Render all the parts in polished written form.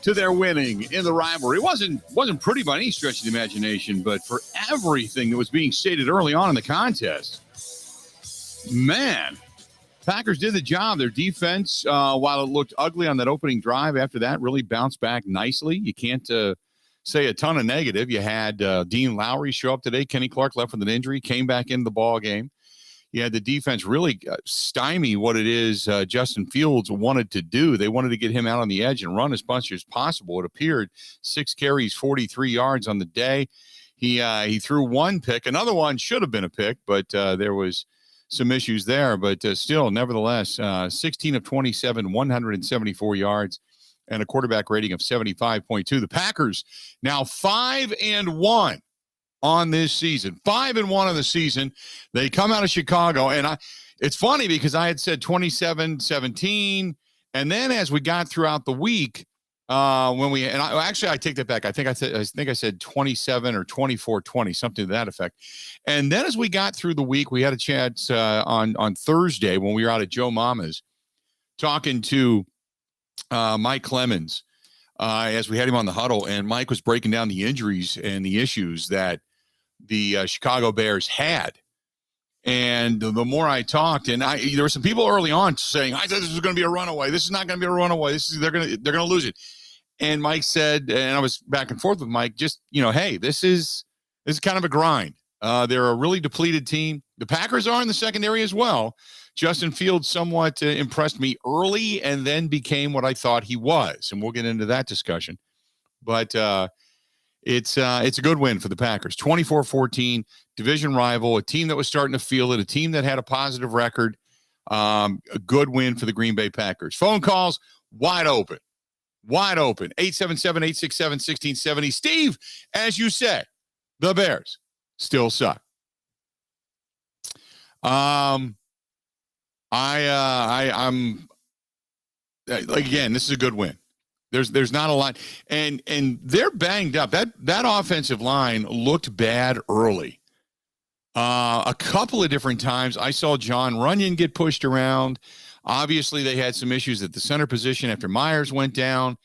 To their winning in the rivalry. It wasn't pretty by any stretch of the imagination, but for everything that was being stated early on in the contest, man, Packers did the job. Their defense, while it looked ugly on that opening drive, after that really bounced back nicely. You can't say a ton of negative. You had Dean Lowry show up today. Kenny Clark left with an injury, came back into the ball game. You had the defense really stymie what it is Justin Fields wanted to do. They wanted to get him out on the edge and run as much as possible. It appeared 6 carries, 43 yards on the day. He threw one pick. Another one should have been a pick, but there was some issues there. But still, nevertheless, 16 of 27, 174 yards, and a quarterback rating of 75.2. The Packers now 5-1. On this season, 5-1 on the season. They come out of Chicago, and it's funny because I had said 27-17, and then as we got throughout the week, I take that back. I think I said 27 or 24-20, something to that effect. And then as we got through the week, we had a chat on Thursday when we were out at Joe Mama's talking to Mike Clemens. As we had him on the huddle, and Mike was breaking down the injuries and the issues that the Chicago Bears had. And the more I talked, and there were some people early on saying, I thought this was going to be a runaway. This is not going to be a runaway. They're going to lose it. And Mike said, and I was back and forth with Mike, just, hey, this is kind of a grind. They're a really depleted team. The Packers are in the secondary as well. Justin Fields somewhat impressed me early and then became what I thought he was. And we'll get into that discussion. But it's a good win for the Packers. 24-14, division rival, a team that was starting to feel it, a team that had a positive record. A good win for the Green Bay Packers. Phone calls, wide open. 877-867-1670. Steve, as you say, the Bears still suck. I'm again, this is a good win. There's not a lot, and they're banged up. That offensive line looked bad early. A couple of different times I saw John Runyon get pushed around. Obviously, they had some issues at the center position after Myers went down,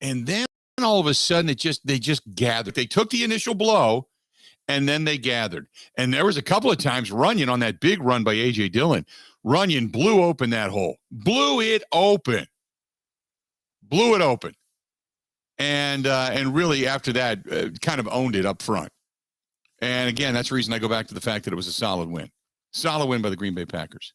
and then all of a sudden they just gathered. They took the initial blow, and then they gathered. And there was a couple of times Runyon on that big run by A.J. Dillon. Runyon blew open that hole. Blew it open. And really after that kind of owned it up front. And again, that's the reason I go back to the fact that it was a solid win. Solid win by the Green Bay Packers.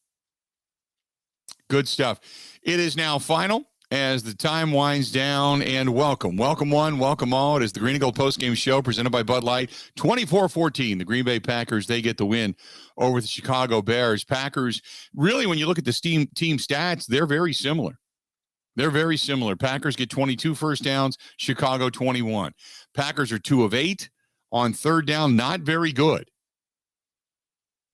Good stuff. It is now final as the time winds down, and welcome one, welcome all. It is the Green and Gold postgame show presented by Bud Light. 24-14, the Green Bay Packers, they get the win over the Chicago Bears. Packers, really, when you look at the team stats, they're very similar. Packers get 22 first downs, Chicago 21. Packers are 2 of 8 on third down, not very good.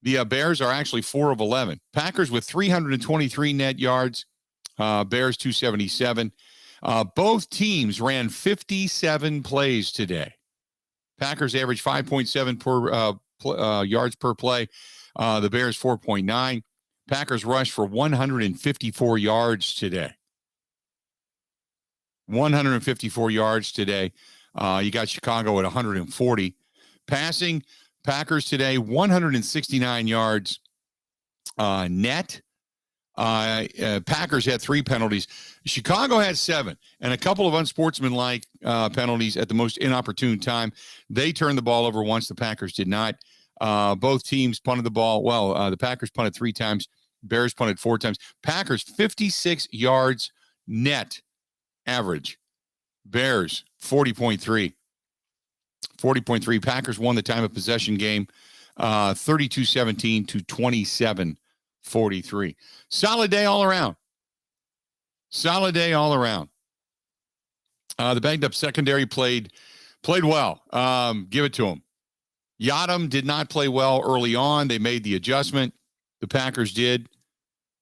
The Bears are actually 4 of 11. Packers with 323 net yards, Bears 277. Both teams ran 57 plays today. Packers averaged 5.7 per yards per play. The Bears 4.9. Packers rushed for 154 yards today. 154 yards today. You got Chicago at 140. Passing, Packers today, 169 yards net. Packers had 3 penalties. Chicago had 7, and a couple of unsportsmanlike penalties at the most inopportune time. They turned the ball over once. The Packers did not. Both teams punted the ball. Well, the Packers punted 3 times. Bears punted 4 times. Packers, 56 yards net average. Bears, 40.3. 40.3. Packers won the time of possession game 32-17 to 27-43. Solid day all around. The banged up secondary played well. Give it to them. Yadam did not play well early on. They made the adjustment. The Packers did.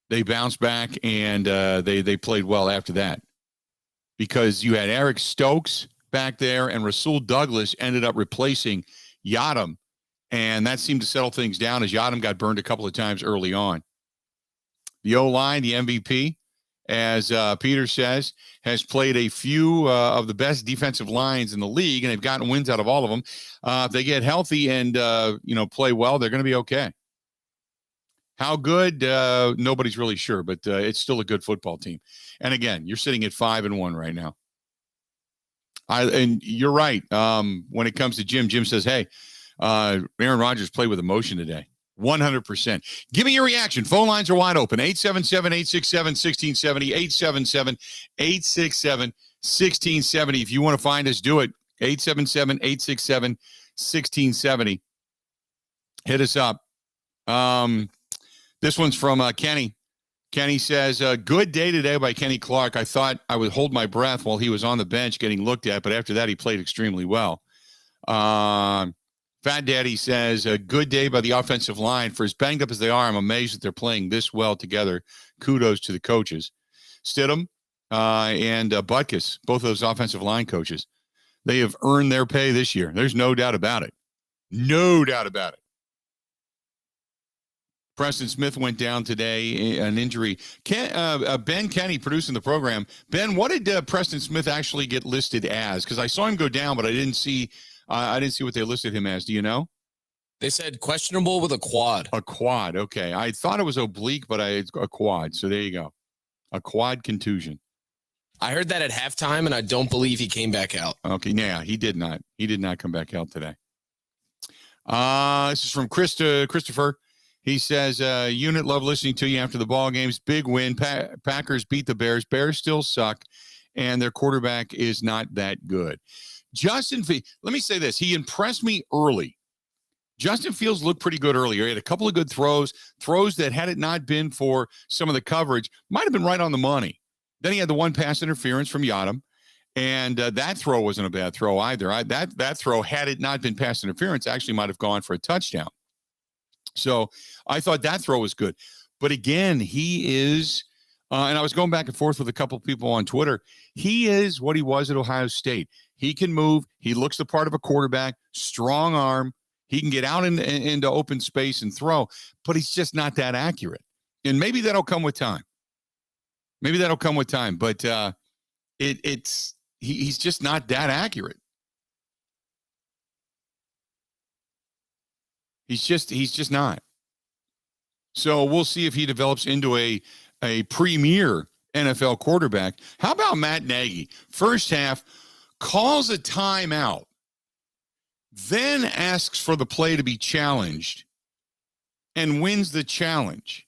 They bounced back, and they played well after that. Because you had Eric Stokes back there, and Rasul Douglas ended up replacing Yadam, and that seemed to settle things down as Yadam got burned a couple of times early on. The O-line, the MVP, as Peter says, has played a few of the best defensive lines in the league, and they've gotten wins out of all of them. If they get healthy and, play well, they're going to be okay. How good? Nobody's really sure, but it's still a good football team. And again, you're sitting at 5-1 right now. And you're right. When it comes to Jim says, hey, Aaron Rodgers played with emotion today. 100%. Give me your reaction. Phone lines are wide open. 877-867-1670. 877-867-1670. If you want to find us, do it. 877-867-1670. Hit us up. This one's from Kenny. Kenny says, good day today by Kenny Clark. I thought I would hold my breath while he was on the bench getting looked at, but after that, he played extremely well. Fat Daddy says, a good day by the offensive line. For as banged up as they are, I'm amazed that they're playing this well together. Kudos to the coaches. Stidham and Butkus, both of those offensive line coaches, they have earned their pay this year. There's no doubt about it. No doubt about it. Preston Smith went down today, an injury. Ben Kenny producing the program. Ben, what did Preston Smith actually get listed as? Because I saw him go down, but I didn't see what they listed him as. Do you know? They said questionable with a quad. A quad. Okay. I thought it was oblique, but a quad. So there you go. A quad contusion. I heard that at halftime, and I don't believe he came back out. Okay. Yeah, he did not. He did not come back out today. This is from Christopher. He says, unit, love listening to you after the ball games. Big win. Packers beat the Bears. Bears still suck, and their quarterback is not that good. Justin Fields, let me say this. He impressed me early. Justin Fields looked pretty good earlier. He had a couple of good throws that, had it not been for some of the coverage, might have been right on the money. Then he had the one pass interference from Yadam, and that throw wasn't a bad throw either. That throw, had it not been pass interference, actually might have gone for a touchdown. So I thought that throw was good. But again, he is, and I was going back and forth with a couple of people on Twitter, he is what he was at Ohio State. He can move. He looks the part of a quarterback, strong arm. He can get out into open space and throw, but he's just not that accurate. And maybe that'll come with time. But he's just not that accurate. He's just not. So we'll see if he develops into a premier NFL quarterback. How about Matt Nagy? First half, calls a timeout, then asks for the play to be challenged and wins the challenge,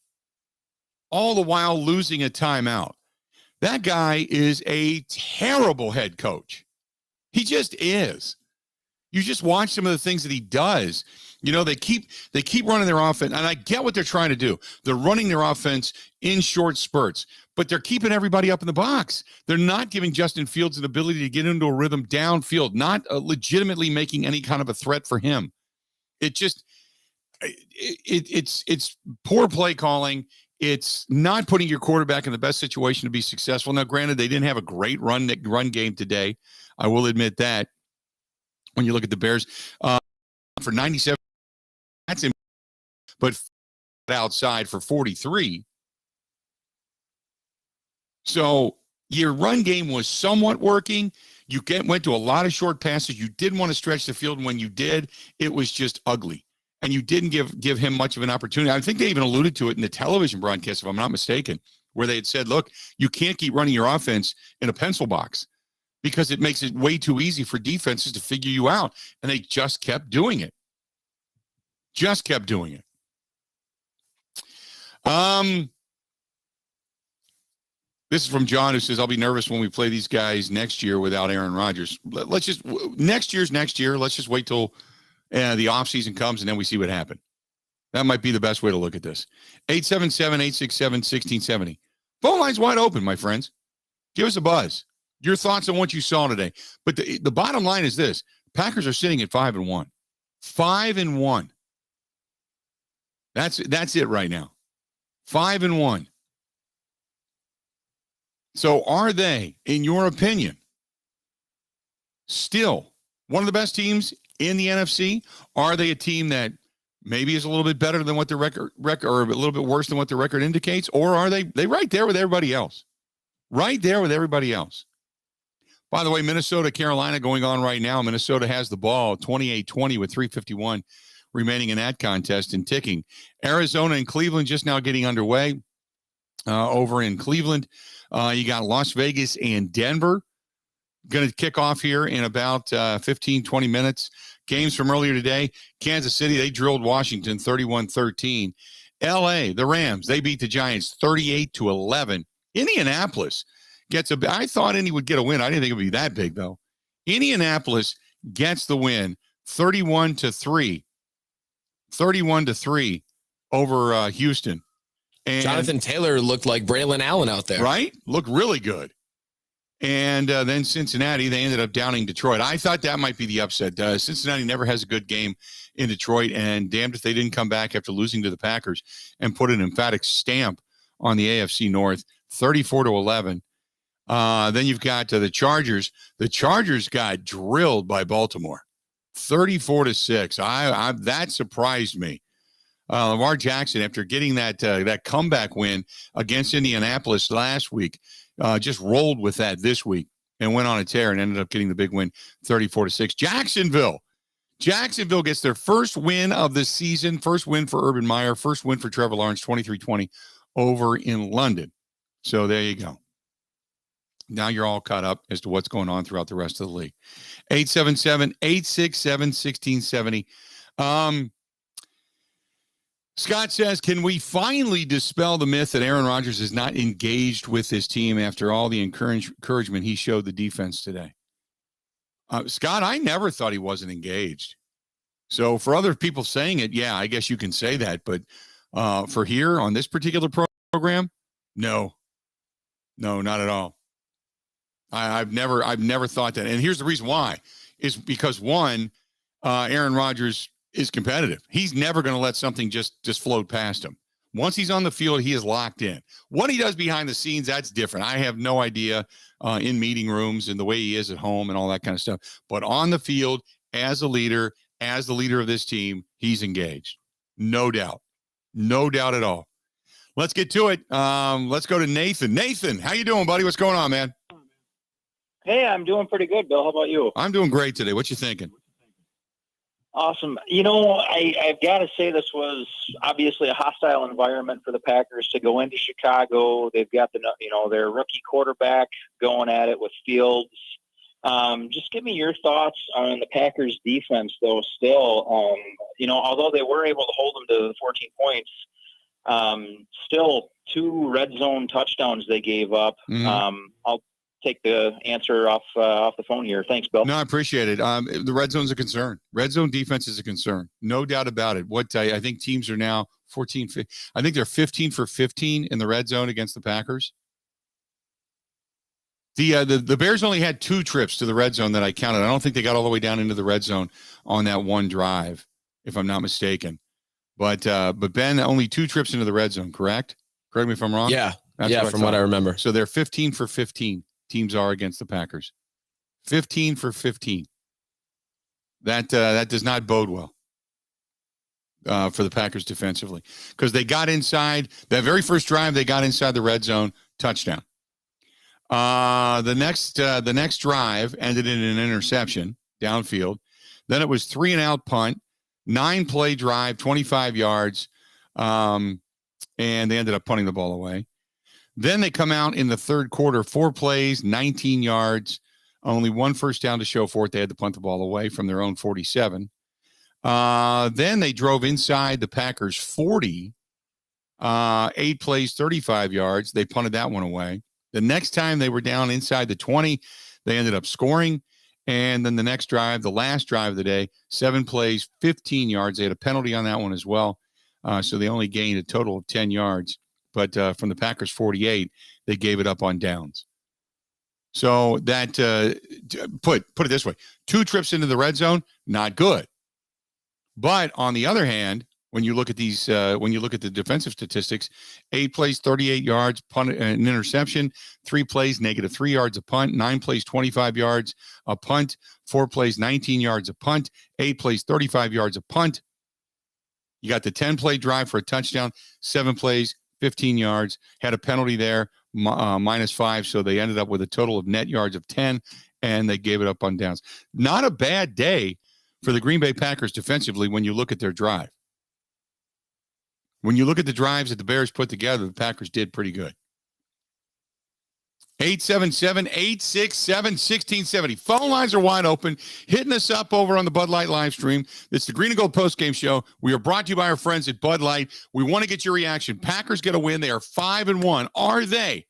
all the while losing a timeout. That guy is a terrible head coach. He just is. You just watch some of the things that he does. You know, they keep running their offense, and I get what they're trying to do. They're running their offense in short spurts, but they're keeping everybody up in the box. They're not giving Justin Fields an ability to get into a rhythm downfield, not legitimately making any kind of a threat for him. It's poor play calling. It's not putting your quarterback in the best situation to be successful. Now, granted, they didn't have a great run game today. I will admit that. When you look at the Bears, for 97, that's in, but outside for 43. So your run game was somewhat working. You went to a lot of short passes. You didn't want to stretch the field. And when you did, it was just ugly. And you didn't give him much of an opportunity. I think they even alluded to it in the television broadcast, if I'm not mistaken, where they had said, look, you can't keep running your offense in a pencil box because it makes it way too easy for defenses to figure you out. And they just kept doing it. This is from John, who says, I'll be nervous when we play these guys next year without Aaron Rodgers. Next year. Let's just wait till the offseason comes and then we see what happens. That might be the best way to look at this. 877-867-1670. Phone line's wide open, my friends. Give us a buzz. Your thoughts on what you saw today. But the bottom line is this. Packers are sitting at 5-1. 5-1. That's it right now. 5-1. So are they, in your opinion, still one of the best teams in the NFC? Are they a team that maybe is a little bit better than what the record or a little bit worse than what the record indicates? Or are they right there with everybody else? Right there with everybody else. By the way, Minnesota, Carolina going on right now. Minnesota has the ball 28-20 with 3:51 remaining in that contest and ticking. Arizona and Cleveland just now getting underway over in Cleveland. You got Las Vegas and Denver going to kick off here in about 15, 20 minutes. Games from earlier today. Kansas City, they drilled Washington 31-13. L.A., the Rams, they beat the Giants 38-11. Indianapolis gets I thought Indy would get a win. I didn't think it would be that big, though. Indianapolis gets the win 31-3. 31-3 over Houston. And Jonathan Taylor looked like Braylon Allen out there. Right? Looked really good. And then Cincinnati, they ended up downing Detroit. I thought that might be the upset. Cincinnati never has a good game in Detroit, and damned if they didn't come back after losing to the Packers and put an emphatic stamp on the AFC North, 34-11. Then you've got the Chargers. The Chargers got drilled by Baltimore, 34-6. That surprised me. Lamar Jackson, after getting that comeback win against Indianapolis last week, just rolled with that this week and went on a tear and ended up getting the big win, 34-6. Jacksonville gets their first win of the season, first win for Urban Meyer, first win for Trevor Lawrence, 23-20 over in London. So there you go. Now you're all caught up as to what's going on throughout the rest of the league. 877-867-1670. Scott says, can we finally dispel the myth that Aaron Rodgers is not engaged with his team after all the encouragement he showed the defense today? Scott, I never thought he wasn't engaged. So for other people saying it, yeah, I guess you can say that. But for here on this particular program, no, not at all. I've never thought that. And here's the reason why is because one, Aaron Rodgers is competitive. He's never going to let something just float past him. Once he's on the field, he is locked in. What he does behind the scenes, that's different. I have no idea in meeting rooms and the way he is at home and all that kind of stuff. But on the field, as a leader, as the leader of this team, he's engaged. No doubt. No doubt at all. Let's get to it. Let's go to Nathan. Nathan, how you doing, buddy? What's going on, man? Hey, I'm doing pretty good, Bill. How about you? I'm doing great today. What you thinking? Awesome. You know, I've got to say this was obviously a hostile environment for the Packers to go into Chicago. They've got their rookie quarterback going at it with Fields. Just give me your thoughts on the Packers defense, though. Still, although they were able to hold them to 14 points, still 2 red zone touchdowns they gave up. Mm-hmm. I'll take the answer off the phone here. Thanks, Bill. No, I appreciate it. The red zone's a concern. Red zone defense is a concern. No doubt about it. What I think teams are now 14, 15, I think they're 15 for 15 in the red zone against the Packers. The Bears only had 2 trips to the red zone that I counted. I don't think they got all the way down into the red zone on that one drive, if I'm not mistaken. But Ben, only 2 trips into the red zone, correct? Correct me if I'm wrong? Yeah. That's from what I remember. So they're 15 for 15. Teams are against the Packers. 15 for 15. That does not bode well for the Packers defensively because they got inside that very first drive. They got inside the red zone, touchdown. The next drive ended in an interception downfield. Then it was 3-and-out punt, 9-play drive, 25 yards, and they ended up punting the ball away. Then they come out in the third quarter, 4 plays, 19 yards, only 1 first down to show for it. They had to punt the ball away from their own 47. Then they drove inside the Packers 40, 8 plays, 35 yards. They punted that one away. The next time they were down inside the 20, they ended up scoring. And then the next drive, the last drive of the day, 7 plays, 15 yards. They had a penalty on that one as well. So they only gained a total of 10 yards. But from the Packers 48, they gave it up on downs. So that put it this way, 2 trips into the red zone, not good. But on the other hand, when you look at these, when you look at the defensive statistics, 8 plays, 38 yards, punt, an interception, 3 plays, -3 yards a punt, 9 plays, 25 yards a punt, 4 plays, 19 yards a punt, 8 plays, 35 yards a punt. You got the 10-play drive for a touchdown, 7 plays, 15 yards, had a penalty there, -5, so they ended up with a total of net yards of 10, and they gave it up on downs. Not a bad day for the Green Bay Packers defensively when you look at their drive. When you look at the drives that the Bears put together, the Packers did pretty good. 877-867-1670. Phone lines are wide open. Hitting us up over on the Bud Light live stream. It's the Green and Gold postgame show. We are brought to you by our friends at Bud Light. We want to get your reaction. Packers get a win. They are 5-1. Are they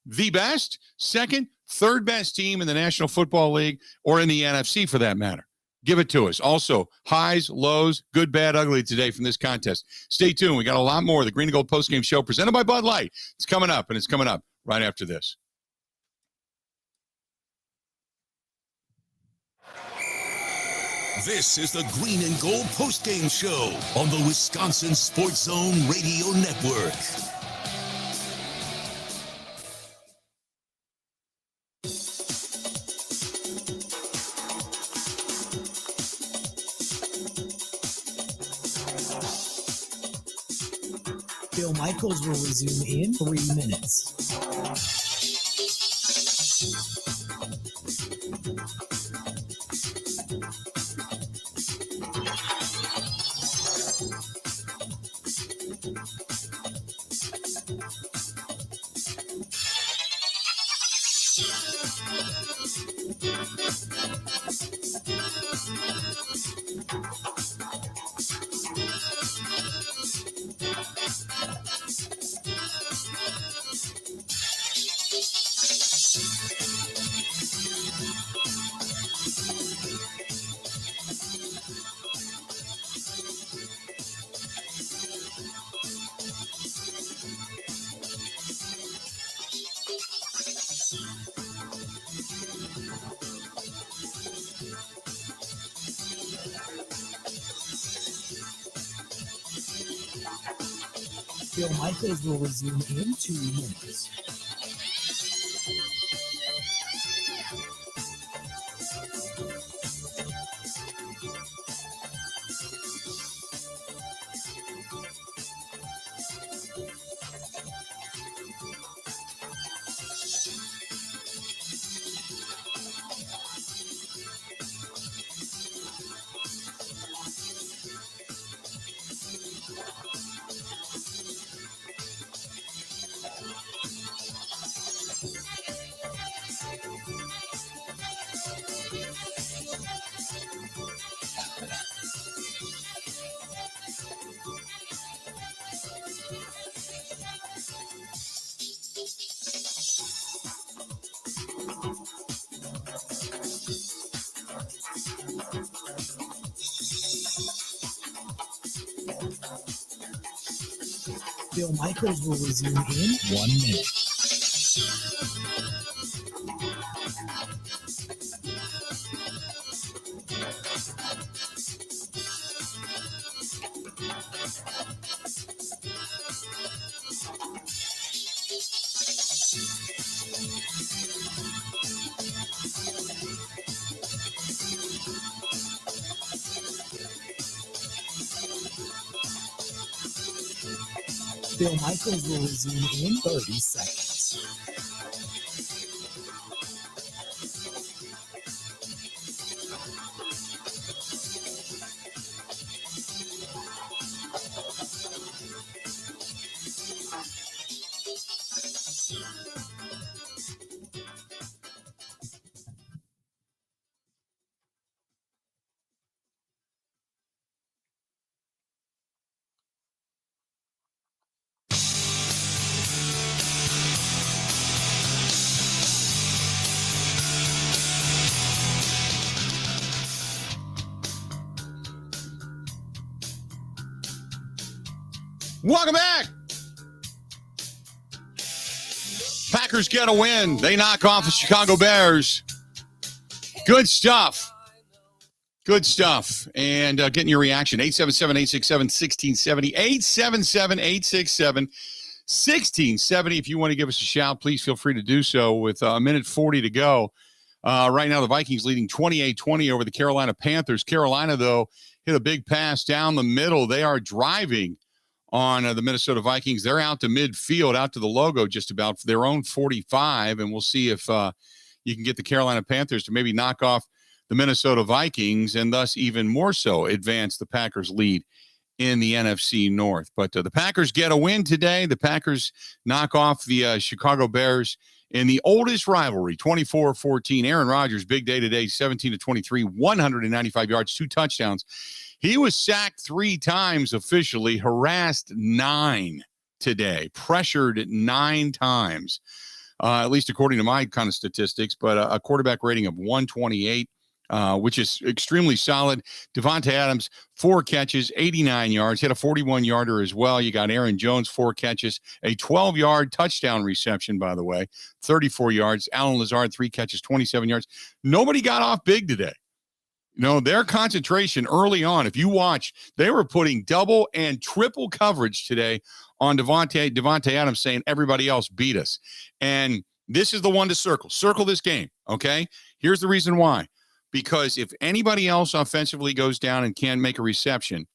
the best, second, third best team in the National Football League or in the NFC for that matter? Give it to us. Also, highs, lows, good, bad, ugly today from this contest. Stay tuned. We got a lot more. The Green and Gold postgame show presented by Bud Light. It's coming up, and it's coming up right after this. This is the Green and Gold postgame show on the Wisconsin Sports Zone Radio Network. Bill Michaels will resume in 3 minutes. Bill Michaels will resume in 2 minutes. Bill Michaels will resume in 1 minute. Bill Michaels will resume in 30 seconds. Welcome back. Packers get a win. They knock off the Chicago Bears. Good stuff. Good stuff. And getting your reaction. 877-867-1670. 877-867-1670. If you want to give us a shout, please feel free to do so with a minute 40 to go. Right now, the Vikings leading 28-20 over the Carolina Panthers. Carolina, though, hit a big pass down the middle. They are driving on the Minnesota Vikings. They're out to midfield, out to the logo, just about their own 45, and we'll see if you can get the Carolina Panthers to maybe knock off the Minnesota Vikings and thus even more so advance the Packers' lead in the NFC North. But the Packers get a win today. The Packers knock off the Chicago Bears in the oldest rivalry, 24-14. Aaron Rodgers, big day today, 17-23, 195 yards, 2 touchdowns. He was sacked 3 times officially, harassed 9 today, pressured 9 times, at least according to my kind of statistics, but a quarterback rating of 128. Which is extremely solid. Devontae Adams, 4 catches, 89 yards, hit a 41-yarder as well. You got Aaron Jones, 4 catches, a 12-yard touchdown reception, by the way, 34 yards. Alan Lazard, 3 catches, 27 yards. Nobody got off big today. Their concentration early on, if you watch, they were putting double and triple coverage today on Devontae Adams, saying everybody else beat us. And this is the one to circle. Circle this game, okay? Here's the reason why. Because if anybody else offensively goes down and can't make a reception,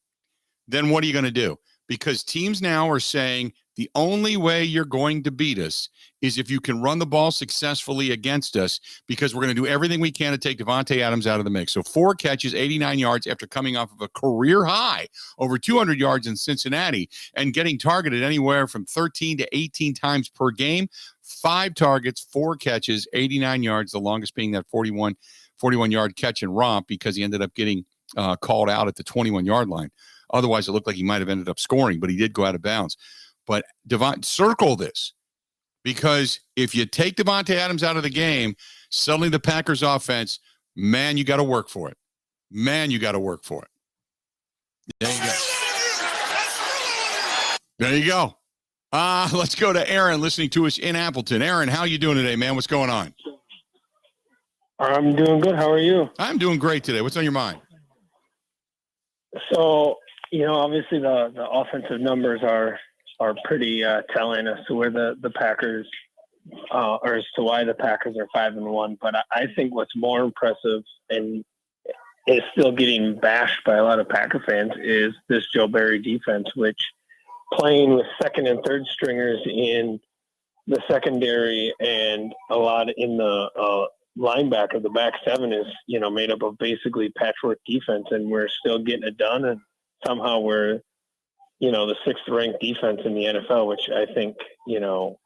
then what are you going to do? Because teams now are saying the only way you're going to beat us is if you can run the ball successfully against us, because we're going to do everything we can to take Devontae Adams out of the mix. So 4 catches, 89 yards after coming off of a career high, over 200 yards in Cincinnati, and getting targeted anywhere from 13 to 18 times per game. 5 targets, 4 catches, 89 yards, the longest being that 41-yard catch and romp, because he ended up getting called out at the 21-yard line. Otherwise, it looked like he might have ended up scoring, but he did go out of bounds. But circle this, because if you take Devontae Adams out of the game, suddenly the Packers offense, man, you got to work for it. Man, you got to work for it. There you go. There you go. Let's go to Aaron, listening to us in Appleton. Aaron, how you doing today, man? What's going on? I'm doing good. How are you? I'm doing great today. What's on your mind? So, obviously the offensive numbers are pretty telling as to where the Packers or as to why the Packers are 5-1. But I think what's more impressive and is still getting bashed by a lot of Packer fans is this Joe Barry defense, which playing with second and third stringers in the secondary and a lot in the linebacker, the back 7 is, made up of basically patchwork defense, and we're still getting it done. And somehow we're, the 6th ranked defense in the NFL, which I think, the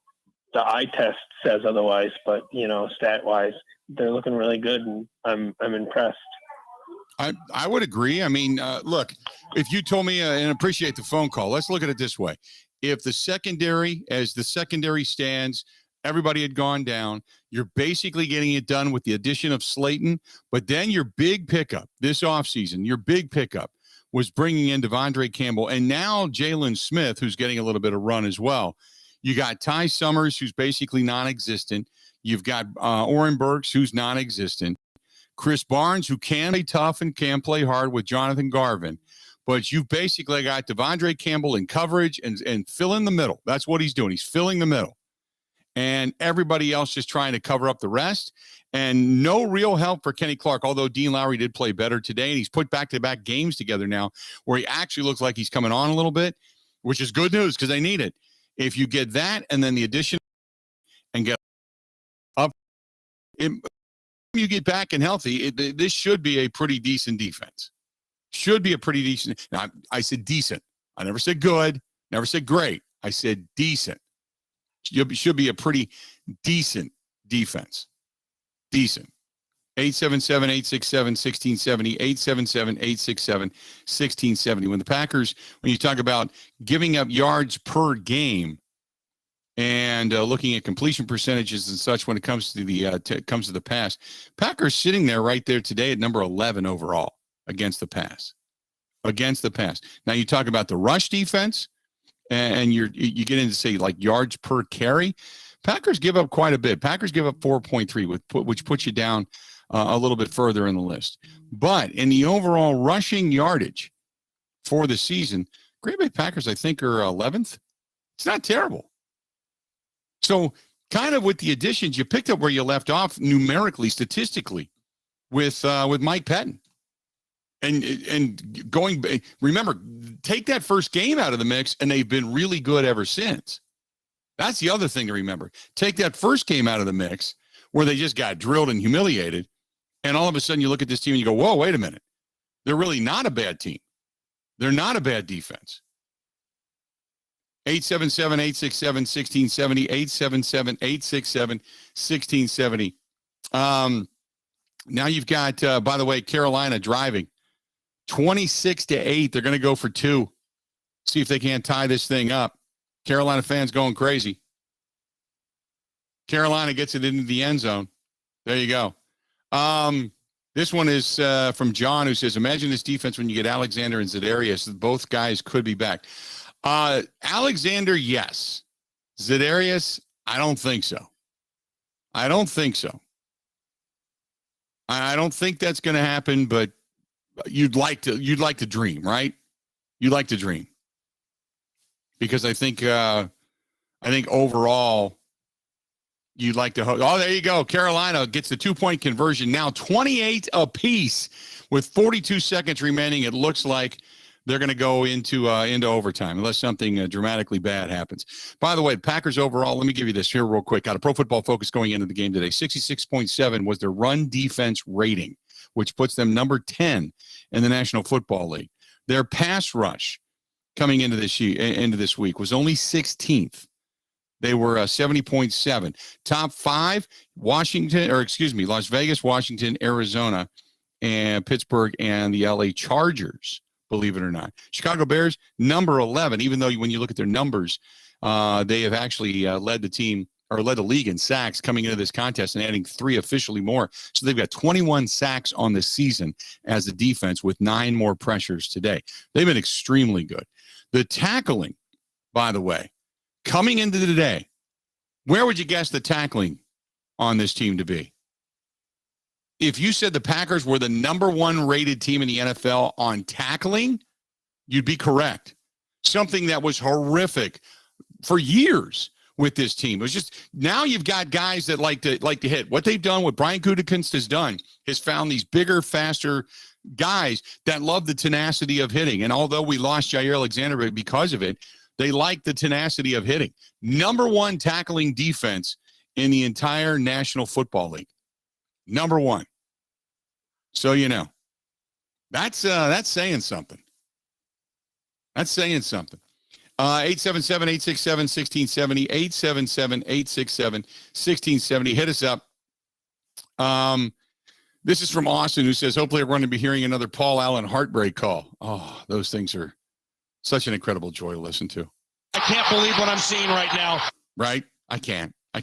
eye test says otherwise, but, stat wise, they're looking really good, and I'm impressed. I would agree. I mean, look, if you told me, and appreciate the phone call, let's look at it this way. If the secondary, as the secondary stands, everybody had gone down, you're basically getting it done with the addition of Slayton. But then your big pickup this offseason, your big pickup was bringing in Devondre Campbell, and now Jalen Smith, who's getting a little bit of run as well. You got Ty Summers, who's basically non-existent. You've got Oren Burks, who's non-existent. Chris Barnes, who can play tough and can play hard with Jonathan Garvin. But you've basically got Devondre Campbell in coverage and fill in the middle. That's what he's doing. He's filling the middle. And everybody else just trying to cover up the rest. And no real help for Kenny Clark, although Dean Lowry did play better today. And he's put back-to-back games together now where he actually looks like he's coming on a little bit, which is good news because they need it. If you get that and then the addition and get up, you get back and healthy, this should be a pretty decent defense. Should be a pretty decent. Now, I said decent. I never said good, never said great. I said decent. Should be a pretty decent defense. Decent. 877-867-1670, 877-867-1670. When the Packers, when you talk about giving up yards per game and looking at completion percentages and such when it comes to the pass, Packers sitting there right there today at number 11 overall against the pass. Against the pass. Now you talk about the rush defense, and you get into, say, like yards per carry. Packers give up quite a bit. Packers give up 4.3, which puts you down a little bit further in the list. But in the overall rushing yardage for the season, Green Bay Packers, I think, are 11th. It's not terrible. So kind of with the additions, you picked up where you left off numerically, statistically, with Mike Pettin. And going, remember, take that first game out of the mix, and they've been really good ever since. That's the other thing to remember. Take that first game out of the mix where they just got drilled and humiliated, and all of a sudden you look at this team and you go, whoa, wait a minute. They're really not a bad team. They're not a bad defense. 877-867-1670, 877-867-1670. Now you've got, by the way, Carolina driving 26-8. They're going to go for 2. See if they can't tie this thing up. Carolina fans going crazy. Carolina gets it into the end zone. There you go. This one is from John, who says, imagine this defense when you get Alexander and Za'Darius. Both guys could be back. Alexander, yes. Za'Darius, I don't think so. I don't think that's going to happen, but you'd like to dream, right? You'd like to dream. Because I think overall you'd like to oh, there you go. Carolina gets the 2-point conversion now, 28 apiece with 42 seconds remaining. It looks like they're going to go into overtime unless something dramatically bad happens. By the way, Packers overall, let me give you this here real quick. Got a Pro Football Focus going into the game today. 66.7 was their run defense rating, which puts them number 10 in the National Football League. Their pass rush coming into this week was only 16th. They were 70.7. Top 5, Las Vegas, Washington, Arizona, and Pittsburgh, and the LA Chargers, believe it or not. Chicago Bears, number 11, even though when you look at their numbers, they have actually led the league in sacks coming into this contest and adding 3 officially more. So they've got 21 sacks on the season as a defense with 9 more pressures today. They've been extremely good. The tackling, by the way, coming into the day, where would you guess the tackling on this team to be? If you said the Packers were the number 1 rated team in the NFL on tackling, you'd be correct. Something that was horrific for years with this team. It was just, now you've got guys that like to hit. What they've done, what Brian Gutekunst has done, is found these bigger, faster guys that love the tenacity of hitting. And although we lost Jair Alexander because of it, they like the tenacity of hitting. Number 1 tackling defense in the entire National Football League. Number 1. So, that's saying something. That's saying something. 877-867-1670, 877-867-1670. Hit us up. This is from Austin, who says, hopefully we're going to be hearing another Paul Allen heartbreak call. Oh, those things are such an incredible joy to listen to. I can't believe what I'm seeing right now. Right? I can't. I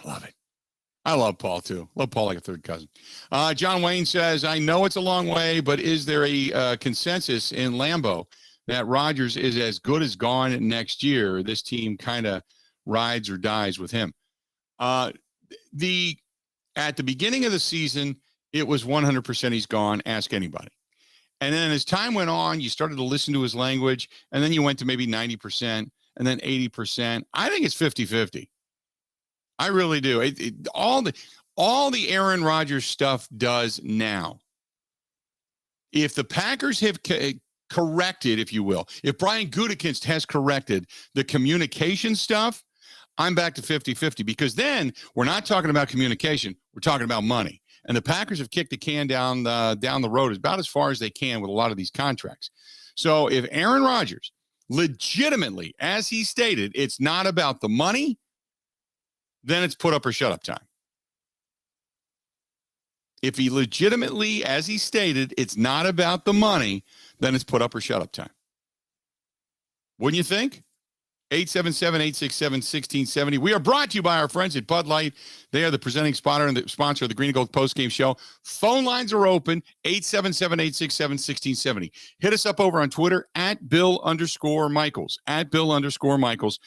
love it. I love Paul, too. Love Paul like a third cousin. John Wayne says, I know it's a long way, but is there a consensus in Lambeau that Rodgers is as good as gone next year? This team kind of rides or dies with him. At the beginning of the season, it was 100% he's gone. Ask anybody. And then as time went on, you started to listen to his language, and then you went to maybe 90% and then 80%. I think it's 50-50. I really do. All the Aaron Rodgers stuff does now. If the Packers have corrected, if you will, if Brian Gutekunst has corrected the communication stuff, I'm back to 50-50, because then we're not talking about communication. We're talking about money. And the Packers have kicked the can down the road about as far as they can with a lot of these contracts. So if Aaron Rodgers legitimately, as he stated, it's not about the money, then it's put up or shut up time. If he legitimately, as he stated, it's not about the money, then it's put up or shut up time. Wouldn't you think? 877-867-1670. We are brought to you by our friends at Bud Light. They are the presenting sponsor of the Green and Gold postgame show. Phone lines are open, 877-867-1670. Hit us up over on Twitter at Bill_Michaels, at Bill_Michaels.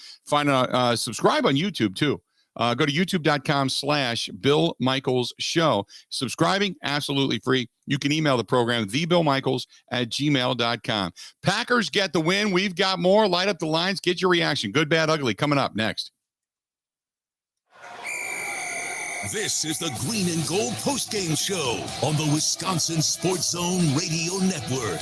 Subscribe on YouTube, too. Go to youtube.com/Bill Michaels Show. Subscribing, absolutely free. You can email the program, thebillmichaels@gmail.com. Packers get the win. We've got more. Light up the lines. Get your reaction. Good, bad, ugly. Coming up next. This is the Green and Gold postgame show on the Wisconsin Sports Zone Radio Network.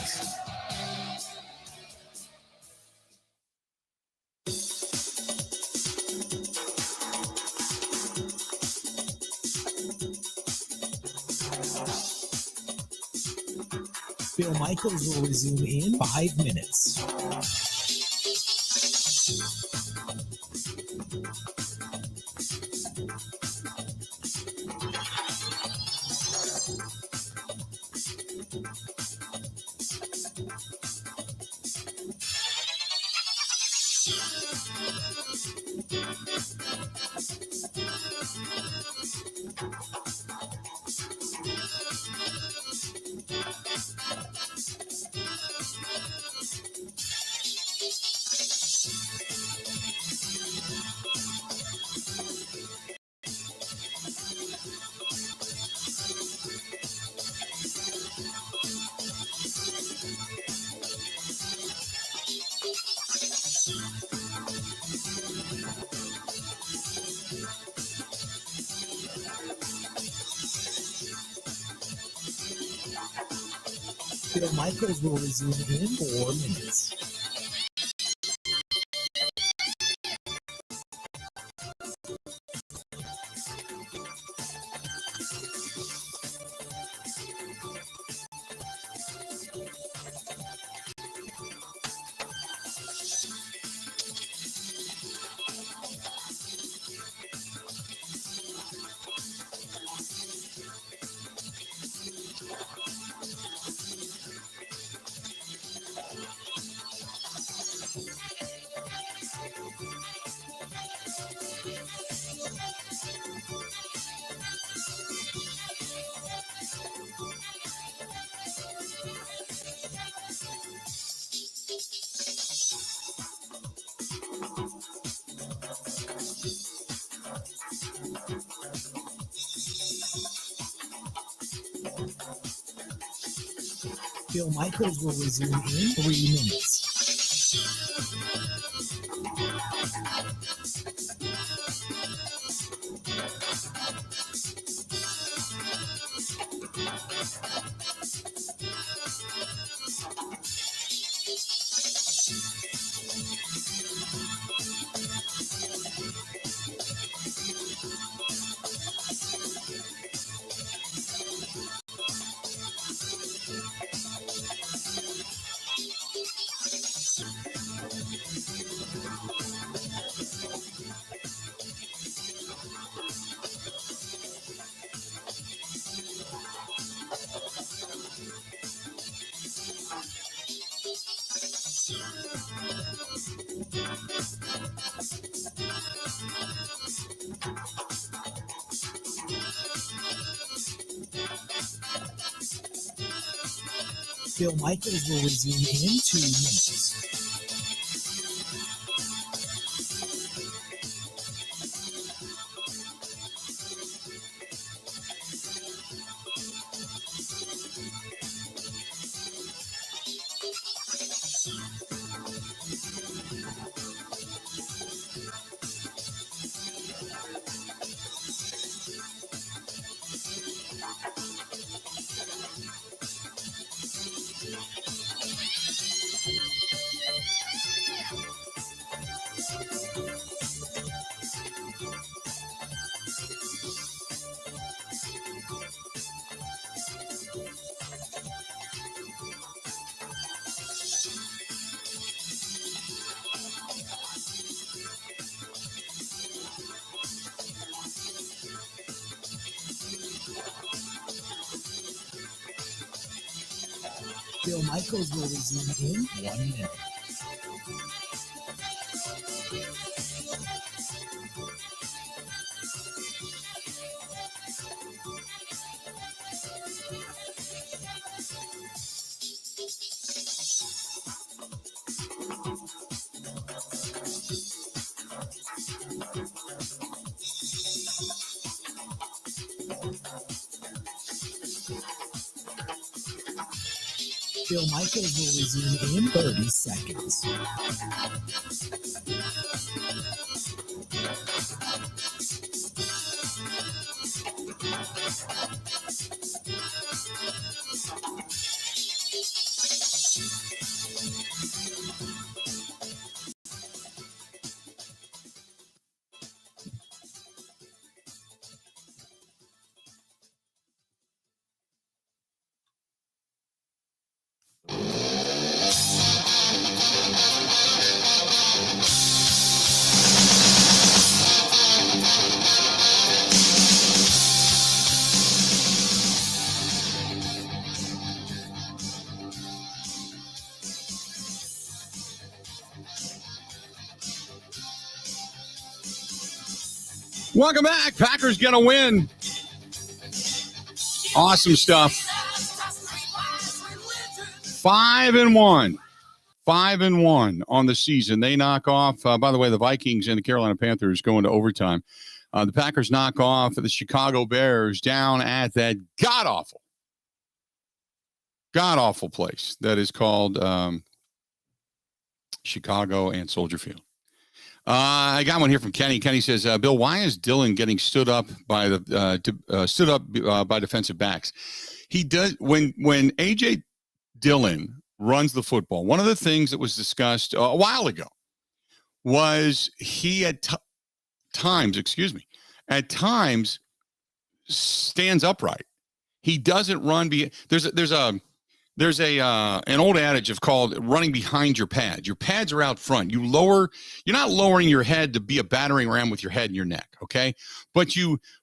Bill Michaels will resume in 5 minutes. Bill Michaels will resume in 4 minutes. Bill Michaels will resume in 3 minutes. Bill Michaels will resume in 2 minutes. Bill Michaels will resume in 1 minute. Bill Michaels will resume in 30 seconds. Welcome back. Packers going to win. Awesome stuff. 5-1. 5-1 on the season. They knock off, by the way, the Vikings and the Carolina Panthers go into overtime. The Packers knock off the Chicago Bears down at that god-awful place that is called Chicago and Soldier Field. I got one here from Kenny. Kenny says, Bill, why is Dillon getting stood up by by defensive backs? He does when A.J. Dillon runs the football. One of the things that was discussed a while ago was he at times stands upright. He doesn't run. There's an old adage of called running behind your pads. Your pads are out front. You're not lowering your head to be a battering ram with your head and your neck, okay? But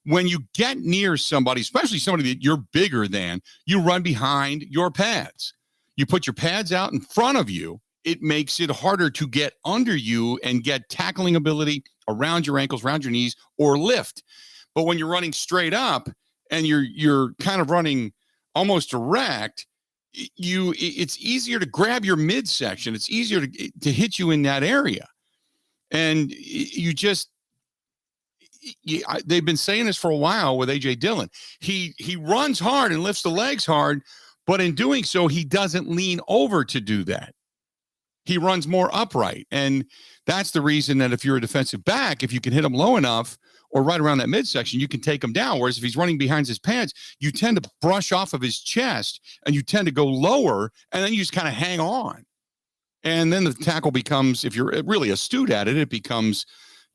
when you get near somebody, especially somebody that you're bigger than, you run behind your pads. You put your pads out in front of you. It makes it harder to get under you and get tackling ability around your ankles, around your knees, or lift. But when you're running straight up and you're kind of running almost direct, it's easier to grab your midsection. It's easier to hit you in that area. And they've been saying this for a while with A.J. Dillon. He runs hard and lifts the legs hard, but in doing so, he doesn't lean over to do that. He runs more upright. And that's the reason that if you're a defensive back, if you can hit him low enough or right around that midsection, you can take him down. Whereas if he's running behind his pads, you tend to brush off of his chest and you tend to go lower, and then you just kind of hang on. And then the tackle becomes, if you're really astute at it, it becomes,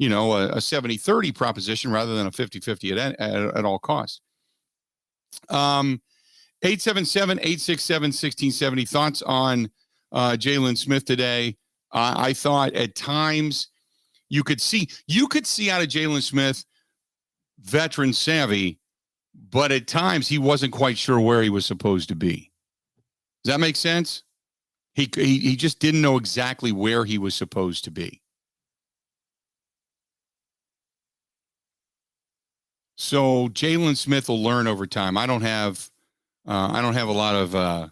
a 70-30 proposition rather than a 50-50 at all costs. 877-867-1670. Thoughts on Jalen Smith today? I thought at times you could see out of Jalen Smith veteran savvy, but at times he wasn't quite sure where he was supposed to be. Does that make sense? He just didn't know exactly where he was supposed to be. So Jalen Smith will learn over time. I don't have a lot of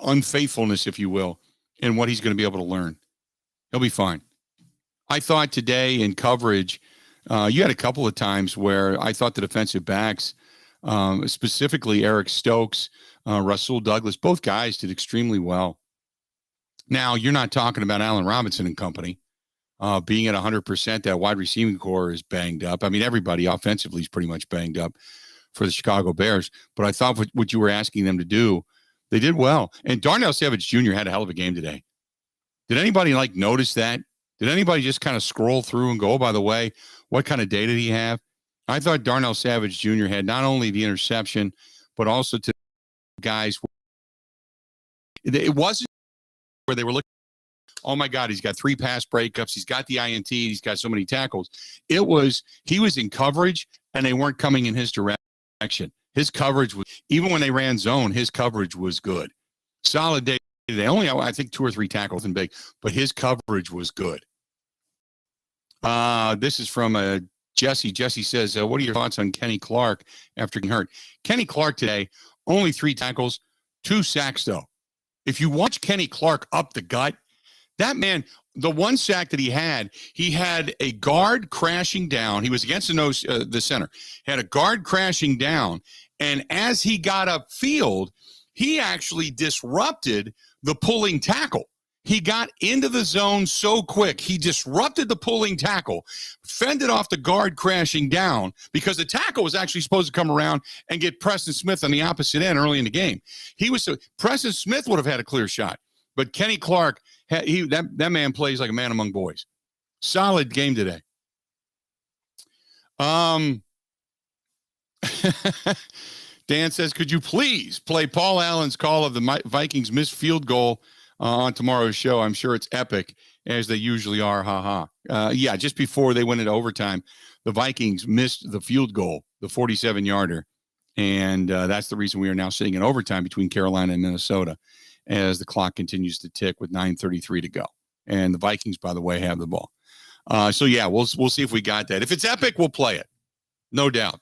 unfaithfulness, if you will, in what he's going to be able to learn. He'll be fine. I thought today in coverage, you had a couple of times where I thought the defensive backs, specifically Eric Stokes, Rasul Douglas, both guys did extremely well. Now, you're not talking about Allen Robinson and company being at 100%. That wide receiving core is banged up. I mean, everybody offensively is pretty much banged up for the Chicago Bears. But I thought what you were asking them to do, they did well. And Darnell Savage Jr. had a hell of a game today. Did anybody notice that? Did anybody just kind of scroll through and go, oh, by the way, what kind of day did he have? I thought Darnell Savage Jr. had not only the interception, but also to guys. It wasn't where they were looking, oh, my God, he's got 3 pass breakups. He's got the INT. He's got so many tackles. He was in coverage, and they weren't coming in his direction. His coverage was, even when they ran zone, his coverage was good. Solid day. They only, I think, 2 or 3 tackles and big, but his coverage was good. This is from Jesse. Jesse says, what are your thoughts on Kenny Clark after getting hurt? Kenny Clark today, only 3 tackles, 2 sacks, though. If you watch Kenny Clark up the gut, that man, the 1 sack that he had a guard crashing down. He was against the center. He had a guard crashing down, and as he got upfield, he actually disrupted the pulling tackle. He got into the zone so quick. He disrupted the pulling tackle, fended off the guard crashing down because the tackle was actually supposed to come around and get Preston Smith on the opposite end early in the game. Preston Smith would have had a clear shot, but Kenny Clark, that man plays like a man among boys. Solid game today. Dan says, could you please play Paul Allen's call of the Vikings missed field goal on tomorrow's show? I'm sure it's epic, as they usually are. Yeah, just before they went into overtime, the Vikings missed the field goal, the 47-yarder. And that's the reason we are now sitting in overtime between Carolina and Minnesota as the clock continues to tick with 9:33 to go. And the Vikings, by the way, have the ball. So yeah, we'll see if we got that. If it's epic, we'll play it. No doubt.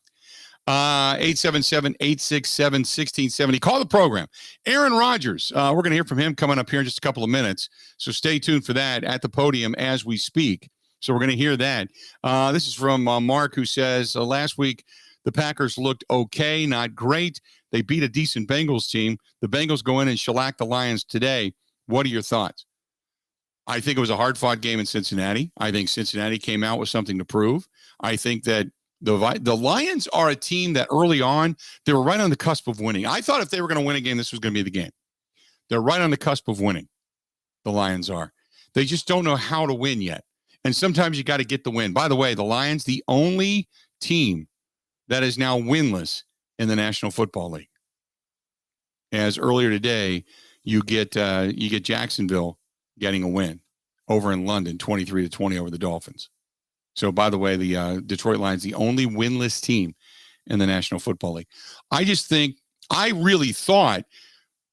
877-867-1670. Call the program. Aaron Rodgers. We're going to hear from him coming up here in just a couple of minutes. So stay tuned for that at the podium as we speak. So we're going to hear that. This is from Mark, who says, last week the Packers looked okay, not great. They beat a decent Bengals team. The Bengals go in and shellac the Lions today. What are your thoughts? I think it was a hard-fought game in Cincinnati. I think Cincinnati came out with something to prove. I think that the Lions are a team that early on, they were right on the cusp of winning. I thought if they were going to win a game, this was going to be the game. They're right on the cusp of winning. The Lions are. They just don't know how to win yet. And sometimes you got to get the win. By the way, the Lions, the only team that is now winless in the National Football League. As earlier today, you get Jacksonville getting a win over in London, 23-20 over the Dolphins. So, by the way, the Detroit Lions, the only winless team in the National Football League. I really thought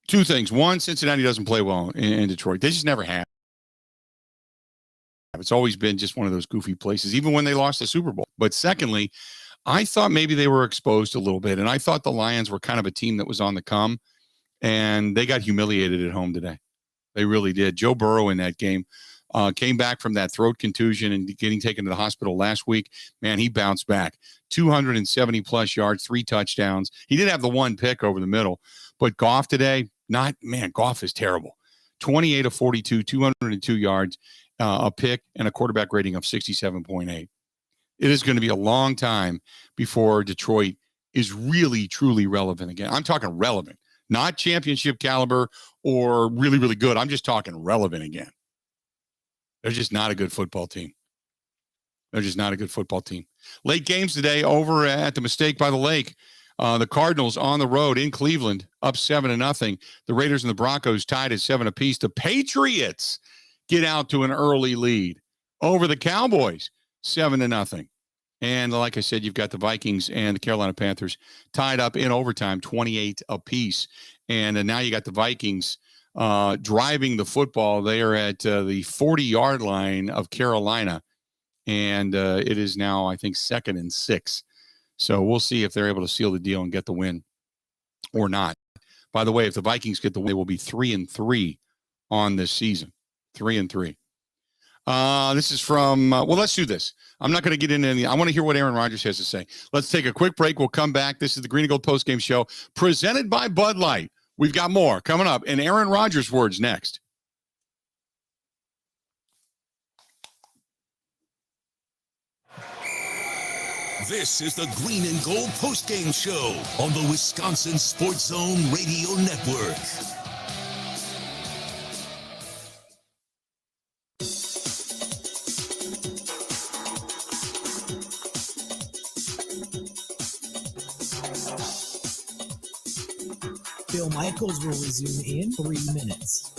two things. One, Cincinnati doesn't play well in Detroit. They just never have. It's always been just one of those goofy places, even when they lost the Super Bowl. But secondly, I thought maybe they were exposed a little bit, and I thought the Lions were kind of a team that was on the come, and they got humiliated at home today. They really did. Joe Burrow in that game came back from that throat contusion and getting taken to the hospital last week. Man, he bounced back. 270-plus yards, 3 touchdowns. He did have the one pick over the middle. But Goff today, Goff is terrible. 28 of 42, 202 yards, a pick, and a quarterback rating of 67.8. It is going to be a long time before Detroit is really, truly relevant again. I'm talking relevant, not championship caliber or really, really good. I'm just talking relevant again. They're just not a good football team. Late games today over at the Mistake by the Lake. The Cardinals on the road in Cleveland, up 7-0. The Raiders and the Broncos tied at 7 apiece. The Patriots get out to an early lead over the Cowboys, 7-0. And like I said, you've got the Vikings and the Carolina Panthers tied up in overtime, 28 apiece. And now you got the Vikings driving the football. They are at the 40-yard line of Carolina, and it is now, I think, 2nd and 6. So we'll see if they're able to seal the deal and get the win or not. By the way, if the Vikings get the win, they will be 3-3 on this season. 3-3. This is from, let's do this. I'm not going to get into any. I want to hear what Aaron Rodgers has to say. Let's take a quick break. We'll come back. This is the Green and Gold Postgame Show presented by Bud Light. We've got more coming up, and Aaron Rodgers' words next. This is the Green and Gold Postgame Show on the Wisconsin Sports Zone Radio Network. Bill Michaels will resume in 3 minutes.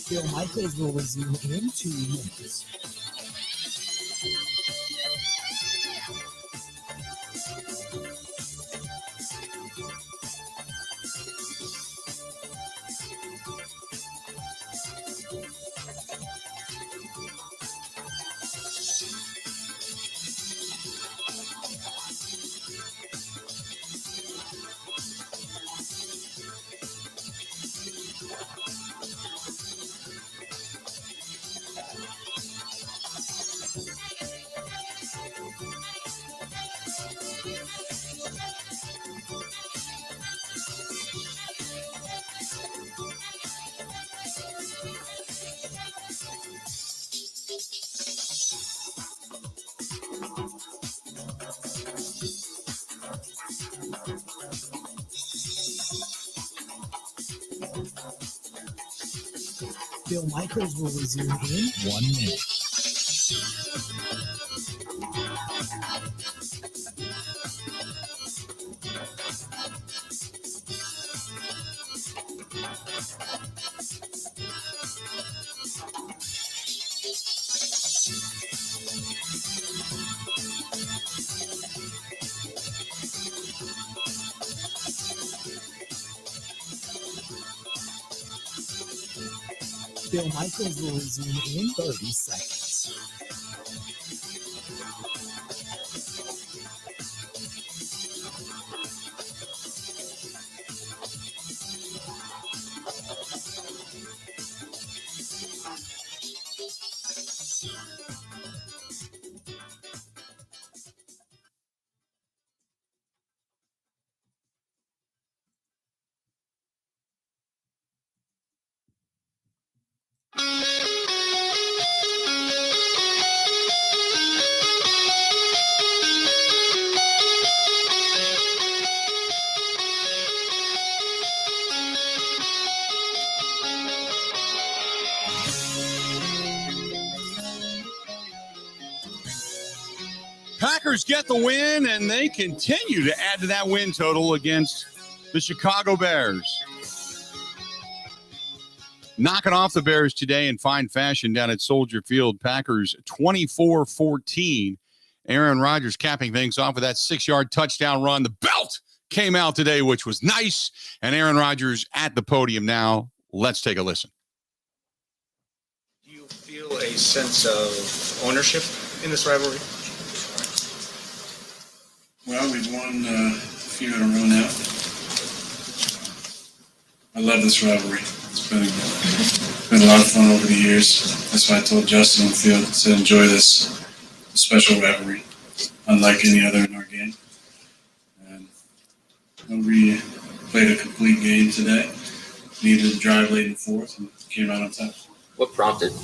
Bill Michaels will resume in 2 minutes. Bill Michaels will resume in 1 minute. Bill Michaels will resume in 30 seconds. Packers get the win, and they continue to add to that win total against the Chicago Bears. Knocking off the Bears today in fine fashion down at Soldier Field. Packers 24-14. Aaron Rodgers capping things off with that 6-yard touchdown run. The belt came out today, which was nice. And Aaron Rodgers at the podium now. Let's take a listen. Do you feel a sense of ownership in this rivalry? Well, we've won a few in a row now. I love this rivalry. It's been a lot of fun over the years. That's why I told Justin on the field to enjoy this special rivalry, unlike any other in our game. And we played a complete game today. Needed to drive late in the fourth and came out on top. What prompted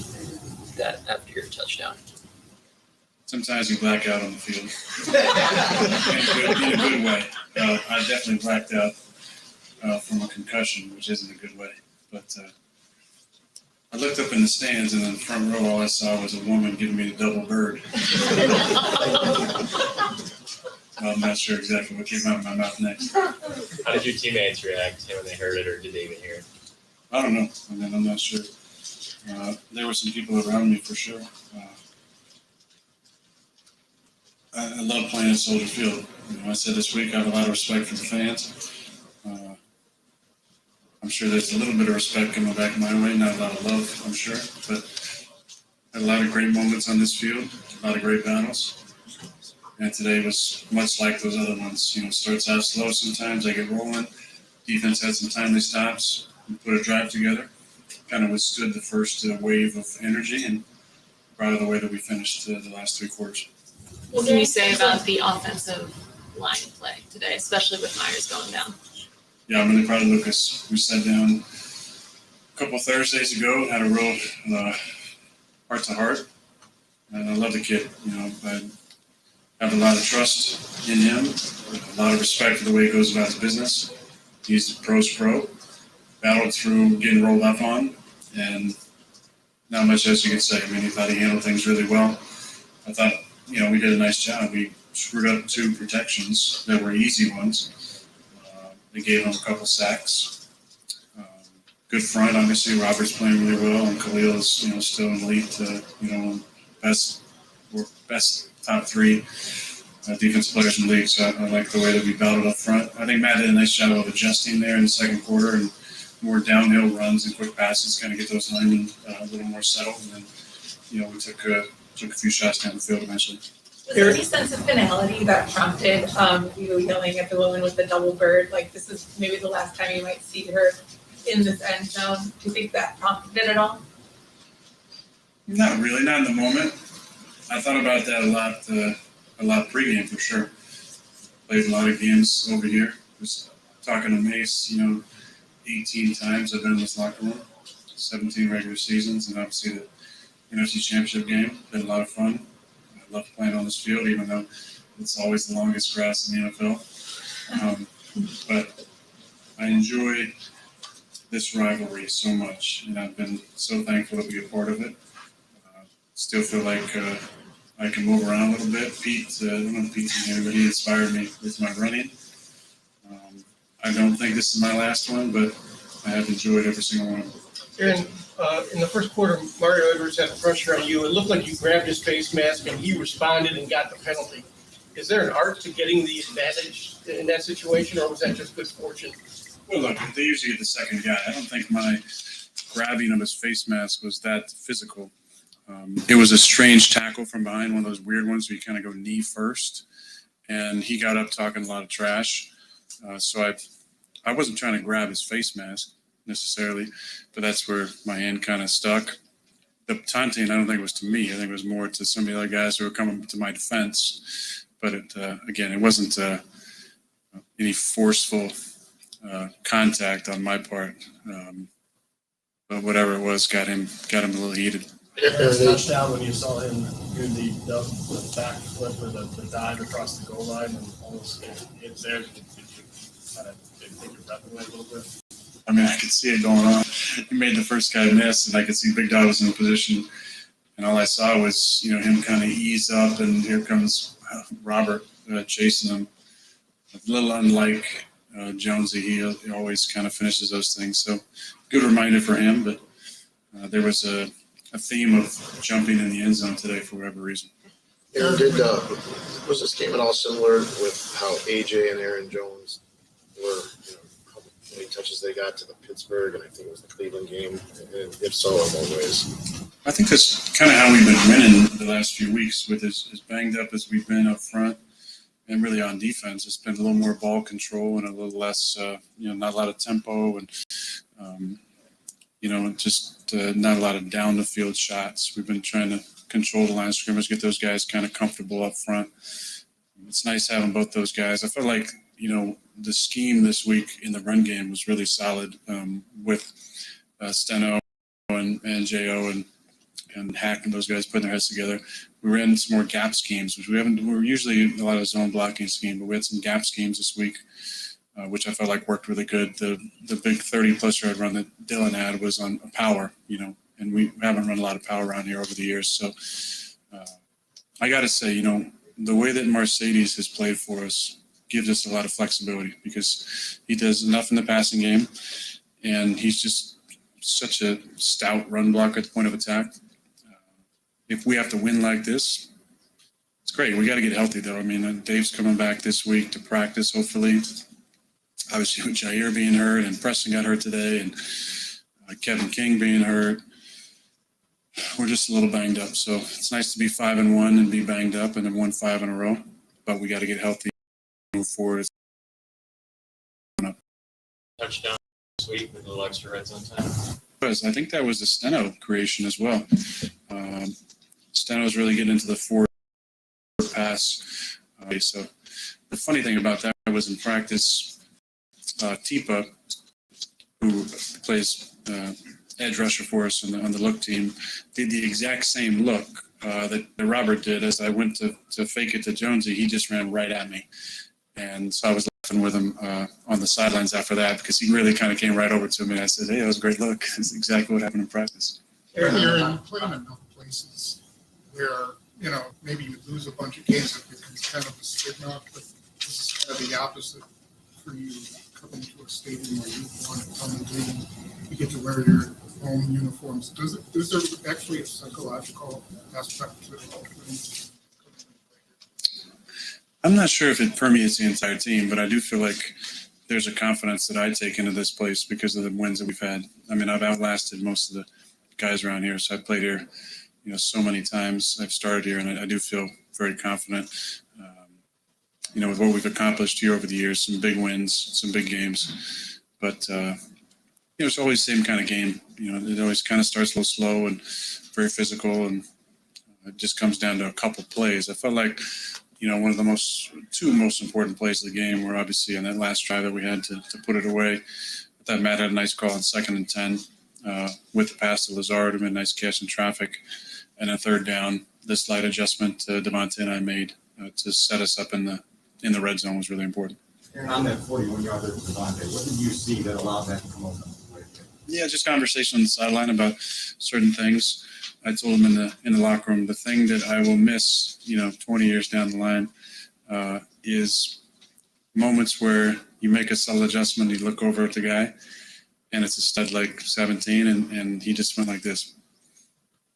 that after your touchdown? Sometimes you black out on the field. in a good way. I definitely blacked out from a concussion, which isn't a good way. But I looked up in the stands, and in the front row, all I saw was a woman giving me the double bird. I'm not sure exactly what came out of my mouth next. How did your teammates react when they heard it, or did they even hear it? I don't know. I'm not sure. There were some people around me for sure. I love playing at Soldier Field. I said this week I have a lot of respect for the fans. I'm sure there's a little bit of respect coming back my way, not a lot of love, I'm sure. But had a lot of great moments on this field, a lot of great battles. And today was much like those other ones. Starts out slow sometimes, they get rolling. Defense had some timely stops. We put a drive together. Kind of withstood the first wave of energy and proud of the way that we finished the last 3 quarters. What can you say about the offensive line play today, especially with Myers going down? Yeah, I'm really proud of Lucas. We sat down a couple Thursdays ago, had a real heart-to-heart, and I love the kid. I have a lot of trust in him, a lot of respect for the way he goes about his business. He's a pro's pro, battled through getting rolled up on, and not much else you can say. He thought he handled things really well. I thought, we did a nice job. We screwed up 2 protections that were easy ones. They gave him a couple sacks. Good front, obviously. Robert's playing really well, and Khalil is, still in the lead to, best top 3 defensive players in the league. So I like the way that we battled up front. I think Matt did a nice job of adjusting there in the second quarter and more downhill runs and quick passes, kind of get those linemen a little more settled. And then, we took a few shots down the field eventually. Was there any sense of finality that prompted you yelling at the woman with the double bird? Like, this is maybe the last time you might see her in this end zone. Do you think that prompted it at all? Not really, not in the moment. I thought about that a lot pregame for sure. Played a lot of games over here. Was talking to Mace, 18 times I've been in this locker room, 17 regular seasons, and obviously the NFC Championship game. Been a lot of fun. I love playing on this field, even though it's always the longest grass in the NFL. But I enjoy this rivalry so much, and I've been so thankful to be a part of it. Still feel like I can move around a little bit. Pete, I don't know if Pete's in here, but he inspired me with my running. I don't think this is my last one, but I have enjoyed every single one of them. Aaron, in the first quarter, Mario Edwards had pressure on you. It looked like you grabbed his face mask and he responded and got the penalty. Is there an art to getting the advantage in that situation, or was that just good fortune? Well, look, they usually get the second guy. I don't think my grabbing of his face mask was that physical. It was a strange tackle from behind, one of those weird ones where you kind of go knee first. And he got up talking a lot of trash. So I wasn't trying to grab his face mask necessarily, but that's where my hand kind of stuck. The taunting, I don't think it was to me. I think it was more to some of the other guys who were coming to my defense. But again, it wasn't any forceful contact on my part. But whatever it was, got him a little heated. Touchdown when you saw him do the back flip or the dive across the goal line and almost hit there. Did you kind of take your breath away a little bit? I mean, I could see it going on. He made the first guy miss, and I could see Big Dog was in a position. And all I saw was, him kind of ease up, and here comes Robert chasing him. A little unlike Jonesy, he always kind of finishes those things. So good reminder for him, but there was a theme of jumping in the end zone today for whatever reason. Aaron, was this game at all similar with how AJ and Aaron Jones were, how many touches they got to the Pittsburgh, and I think it was the Cleveland game, and if so, in what ways? I think that's kind of how we've been winning the last few weeks with as banged up as we've been up front and really on defense. It's been a little more ball control and a little less, not a lot of tempo and, just not a lot of down the field shots. We've been trying to control the line of scrimmage, get those guys kind of comfortable up front. It's nice having both those guys. I felt like, the scheme this week in the run game was really solid with Steno and Jo and Hack and those guys putting their heads together. We ran some more gap schemes, which we're usually a lot of zone blocking scheme, but we had some gap schemes this week, which I felt like worked really good. The big 30-plus yard run that Dylan had was on power, and we haven't run a lot of power around here over the years. So I got to say, the way that Mercedes has played for us gives us a lot of flexibility because he does enough in the passing game, and he's just such a stout run blocker at the point of attack. If we have to win like this, it's great. We got to get healthy, though. I mean, Dave's coming back this week to practice, hopefully. Obviously, with Jair being hurt and Preston got hurt today and Kevin King being hurt, we're just a little banged up. So it's nice to be 5-1 and be banged up and then 1-5 in a row. But we got to get healthy and move forward. Touchdown this week with a little extra red zone time. I think that was the Steno creation as well. Steno's really getting into the forward pass. So the funny thing about that was in practice, Tipa, who plays edge rusher for us on the look team, did the exact same look that Robert did. As I went to fake it to Jonesy, he just ran right at me. And so I was laughing with him on the sidelines after that because he really kind of came right over to me. I said, hey, that was a great look. That's exactly what happened in practice. You're playing in enough places where, maybe you lose a bunch of games that becomes kind of a stigma, but this is kind of the opposite for you coming to a stadium where you want to come and do, you get to wear your home uniforms. Is there actually a psychological aspect to it? I'm not sure if it permeates the entire team, but I do feel like there's a confidence that I take into this place because of the wins that we've had. I mean, I've outlasted most of the guys around here, so I've played here, so many times. I've started here, and I do feel very confident, with what we've accomplished here over the years, some big wins, some big games. But, it's always the same kind of game. It always kind of starts a little slow and very physical, and it just comes down to a couple plays. I felt like, one of the two most important plays of the game were obviously on that last drive that we had to put it away. I thought Matt had a nice call on 2nd and 10 with the pass to Lazard, who made a nice catch in traffic. And a third down, the slight adjustment Devontae and I made to set us up in the red zone was really important. And on that 41-yarder to Devontae, what did you see that allowed that to come open? Yeah, just conversation on the sideline about certain things. I told him in the locker room, the thing that I will miss, 20 years down the line, is moments where you make a subtle adjustment, you look over at the guy, and it's a stud like 17, and he just went like this.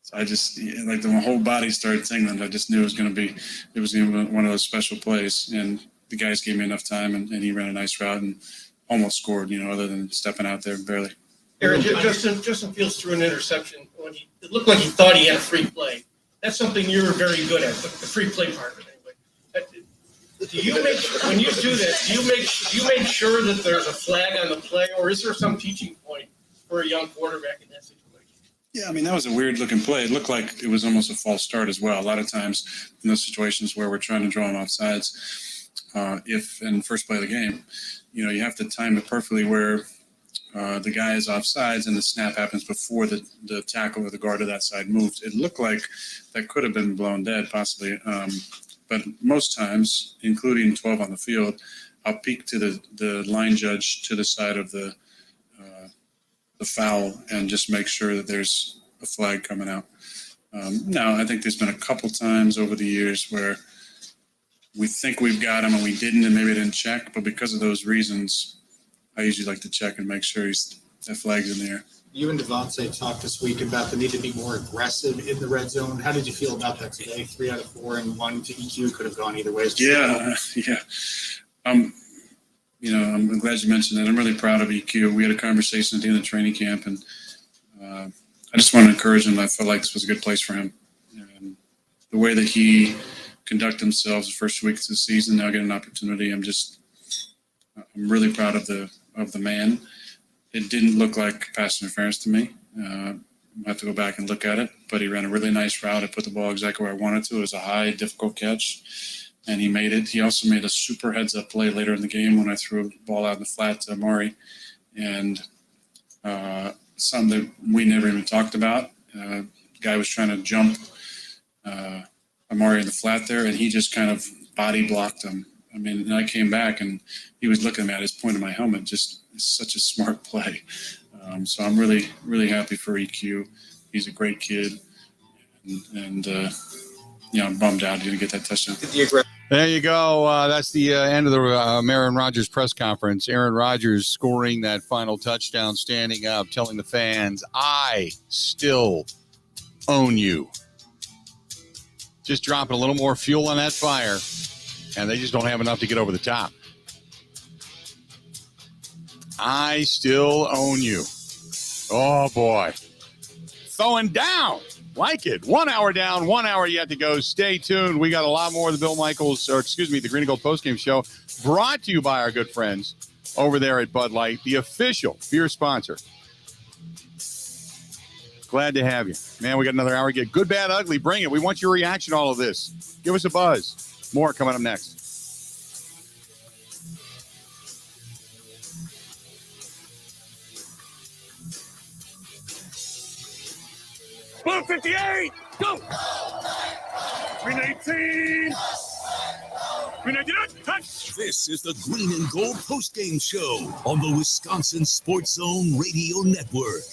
So I just, like, my whole body started tingling. I just knew it was going to be one of those special plays, and the guys gave me enough time, and he ran a nice route and almost scored, other than stepping out there barely. Aaron, Justin Fields threw an interception when it looked like he thought he had a free play. That's something you're very good at, the free play part of it. Anyway, do you when you do that? Do you make sure that there's a flag on the play, or is there some teaching point for a young quarterback in that situation? Yeah, that was a weird looking play. It looked like it was almost a false start as well. A lot of times in those situations where we're trying to draw them off sides, if in the first play of the game, you have to time it perfectly where the guy is off sides and the snap happens before the tackle or the guard of that side moves. It looked like that could have been blown dead possibly. But most times, including 12 on the field, I'll peek to the line judge to the side of the foul and just make sure that there's a flag coming out. Now, I think there's been a couple times over the years where we think we've got him and we didn't, and maybe didn't check. But because of those reasons, I usually like to check and make sure that flag's in the air. You and Devontae talked this week about the need to be more aggressive in the red zone. How did you feel about that today? 3 out of 4 and 1 to EQ could have gone either way. Yeah. I'm glad you mentioned that. I'm really proud of EQ. We had a conversation at the end of training camp, and I just want to encourage him. I felt like this was a good place for him. And the way that he conducted himself the first week of the season, now getting an opportunity, I'm really proud of the man. It didn't look like pass interference to me. I have to go back and look at it, but he ran a really nice route. I put the ball exactly where I wanted to. It was a high, difficult catch, and he made it. He also made a super heads-up play later in the game when I threw a ball out in the flat to Amari, and something that we never even talked about. The guy was trying to jump Amari in the flat there, and he just kind of body blocked him. And I came back, and he was looking at me. I just pointed my helmet. Just such a smart play. So I'm really, really happy for EQ. He's a great kid, and I'm bummed out he didn't get that touchdown. There you go. That's the end of the Aaron Rodgers press conference. Aaron Rodgers scoring that final touchdown, standing up, telling the fans, "I still own you." Just dropping a little more fuel on that fire. And they just don't have enough to get over the top. I still own you. Oh, boy. Throwing down. Like it. 1 hour down, 1 hour yet to go. Stay tuned. We got a lot more of the the Green and Gold postgame show, brought to you by our good friends over there at Bud Light, the official beer sponsor. Glad to have you. Man, we got another hour. Get good, bad, ugly. Bring it. We want your reaction to all of this. Give us a buzz. More coming up next. Blue 58, go! Green 18. Green 19, touch! This is the Green and Gold postgame show on the Wisconsin Sports Zone Radio Network.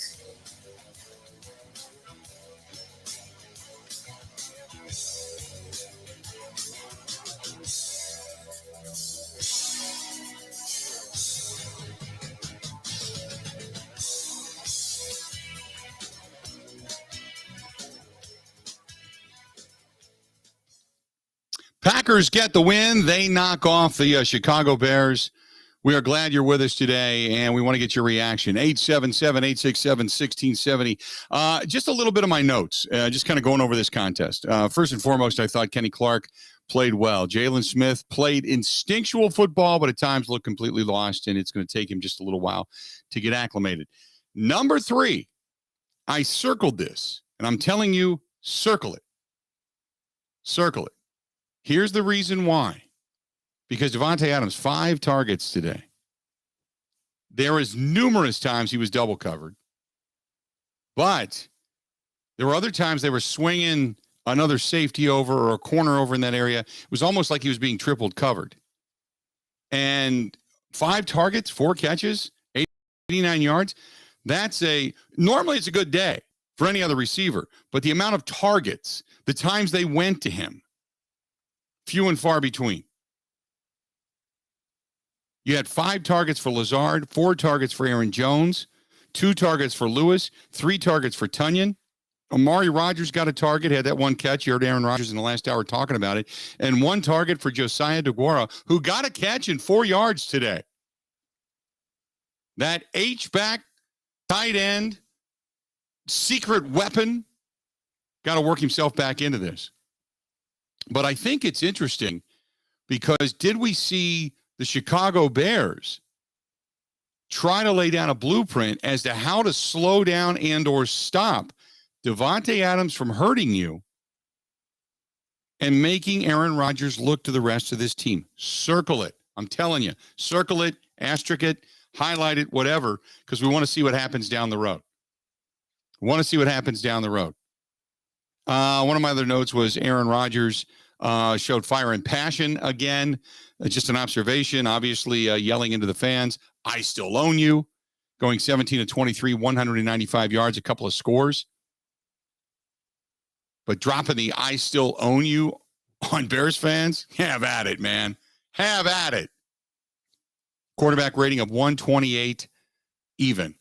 Packers get the win. They knock off the Chicago Bears. We are glad you're with us today, and we want to get your reaction. 877-867-1670. Just a little bit of my notes, just kind of going over this contest. First and foremost, I thought Kenny Clark played well. Jalen Smith played instinctual football, but at times looked completely lost, and it's going to take him just a little while to get acclimated. Number 3, I circled this, and I'm telling you, circle it. Circle it. Here's the reason why. Because Devontae Adams, 5 targets today. There was numerous times he was double covered. But there were other times they were swinging another safety over or a corner over in that area. It was almost like he was being tripled covered. And 5 targets, 4 catches, 89 yards. Normally it's a good day for any other receiver, but the amount of targets, the times they went to him, few and far between. You had 5 targets for Lazard, 4 targets for Aaron Jones, 2 targets for Lewis, 3 targets for Tunyon. Amari Rodgers got a target, had that one catch. You heard Aaron Rodgers in the last hour talking about it. And 1 target for Josiah DeGuara, who got a catch in 4 yards today. That H-back, tight end, secret weapon, got to work himself back into this. But I think it's interesting because did we see the Chicago Bears try to lay down a blueprint as to how to slow down and or stop Devontae Adams from hurting you and making Aaron Rodgers look to the rest of this team? Circle it. I'm telling you, circle it, asterisk it, highlight it, whatever, because we want to see what happens down the road. One of my other notes was Aaron Rodgers showed fire and passion again. Just an observation, obviously yelling into the fans, I still own you, going 17 of 23, 195 yards, a couple of scores. But dropping the I still own you on Bears fans, have at it, man. Have at it. Quarterback rating of 128 even.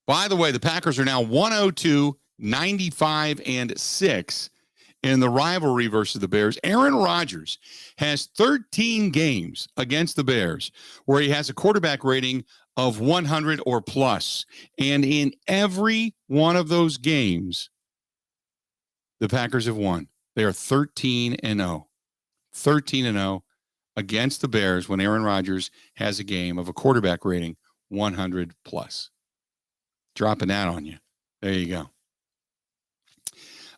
By the way, the Packers are now 102, 95, and 6 in the rivalry versus the Bears. Aaron Rodgers has 13 games against the Bears where he has a quarterback rating of 100 or plus. And in every one of those games, the Packers have won. They are 13-0. 13-0 against the Bears when Aaron Rodgers has a game of a quarterback rating 100 plus. Dropping that on you. There you go.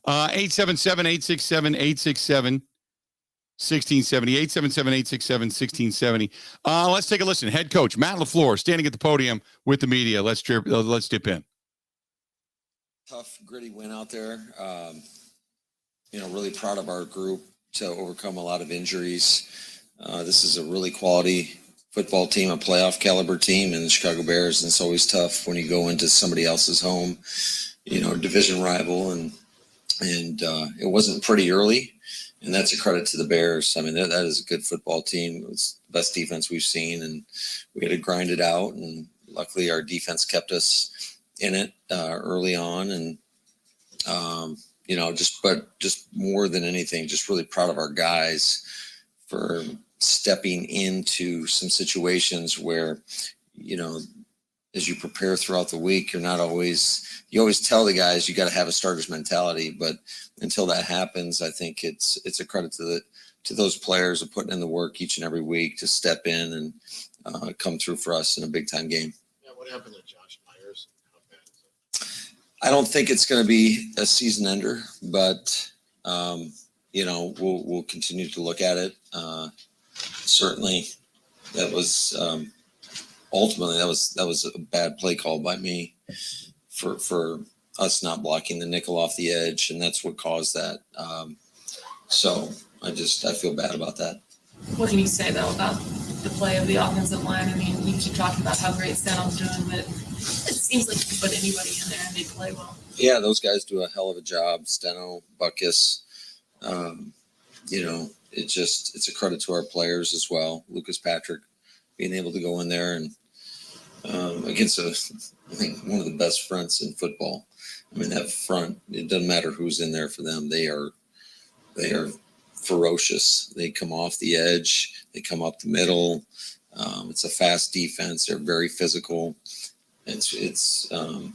877-867-867-1670. 877-867-1670. Let's take a listen. Head coach Matt LaFleur standing at the podium with the media. Let's dip in. Tough, gritty win out there. Really proud of our group to overcome a lot of injuries. This is a really quality football team, a playoff caliber team in the Chicago Bears. And it's always tough when you go into somebody else's home, division rival. And it wasn't pretty early. And that's a credit to the Bears. I mean, that is a good football team. It was the best defense we've seen, and we had to grind it out. And luckily, our defense kept us in it early on. And just more than anything, just really proud of our guys for stepping into some situations where, as you prepare throughout the week, you always tell the guys you got to have a starter's mentality, but until that happens, I think it's a credit to those players of putting in the work each and every week to step in and come through for us in a big time game. Yeah, what happened to Josh Myers? How bad is it? I don't think it's going to be a season ender, but we'll continue to look at it. Certainly, that was ultimately that was a bad play call by me for us not blocking the nickel off the edge, and that's what caused that. So I feel bad about that. What can you say though about the play of the offensive line? I mean, you keep talking about how great Steno's doing, but it seems like you can put anybody in there and they play well. Yeah, those guys do a hell of a job. Steno, Buckus, it's a credit to our players as well. Lucas Patrick being able to go in there and against I think one of the best fronts in football. I mean, that front, it doesn't matter who's in there for them. They are ferocious. They come off the edge. They come up the middle. It's a fast defense. They're very physical. It is a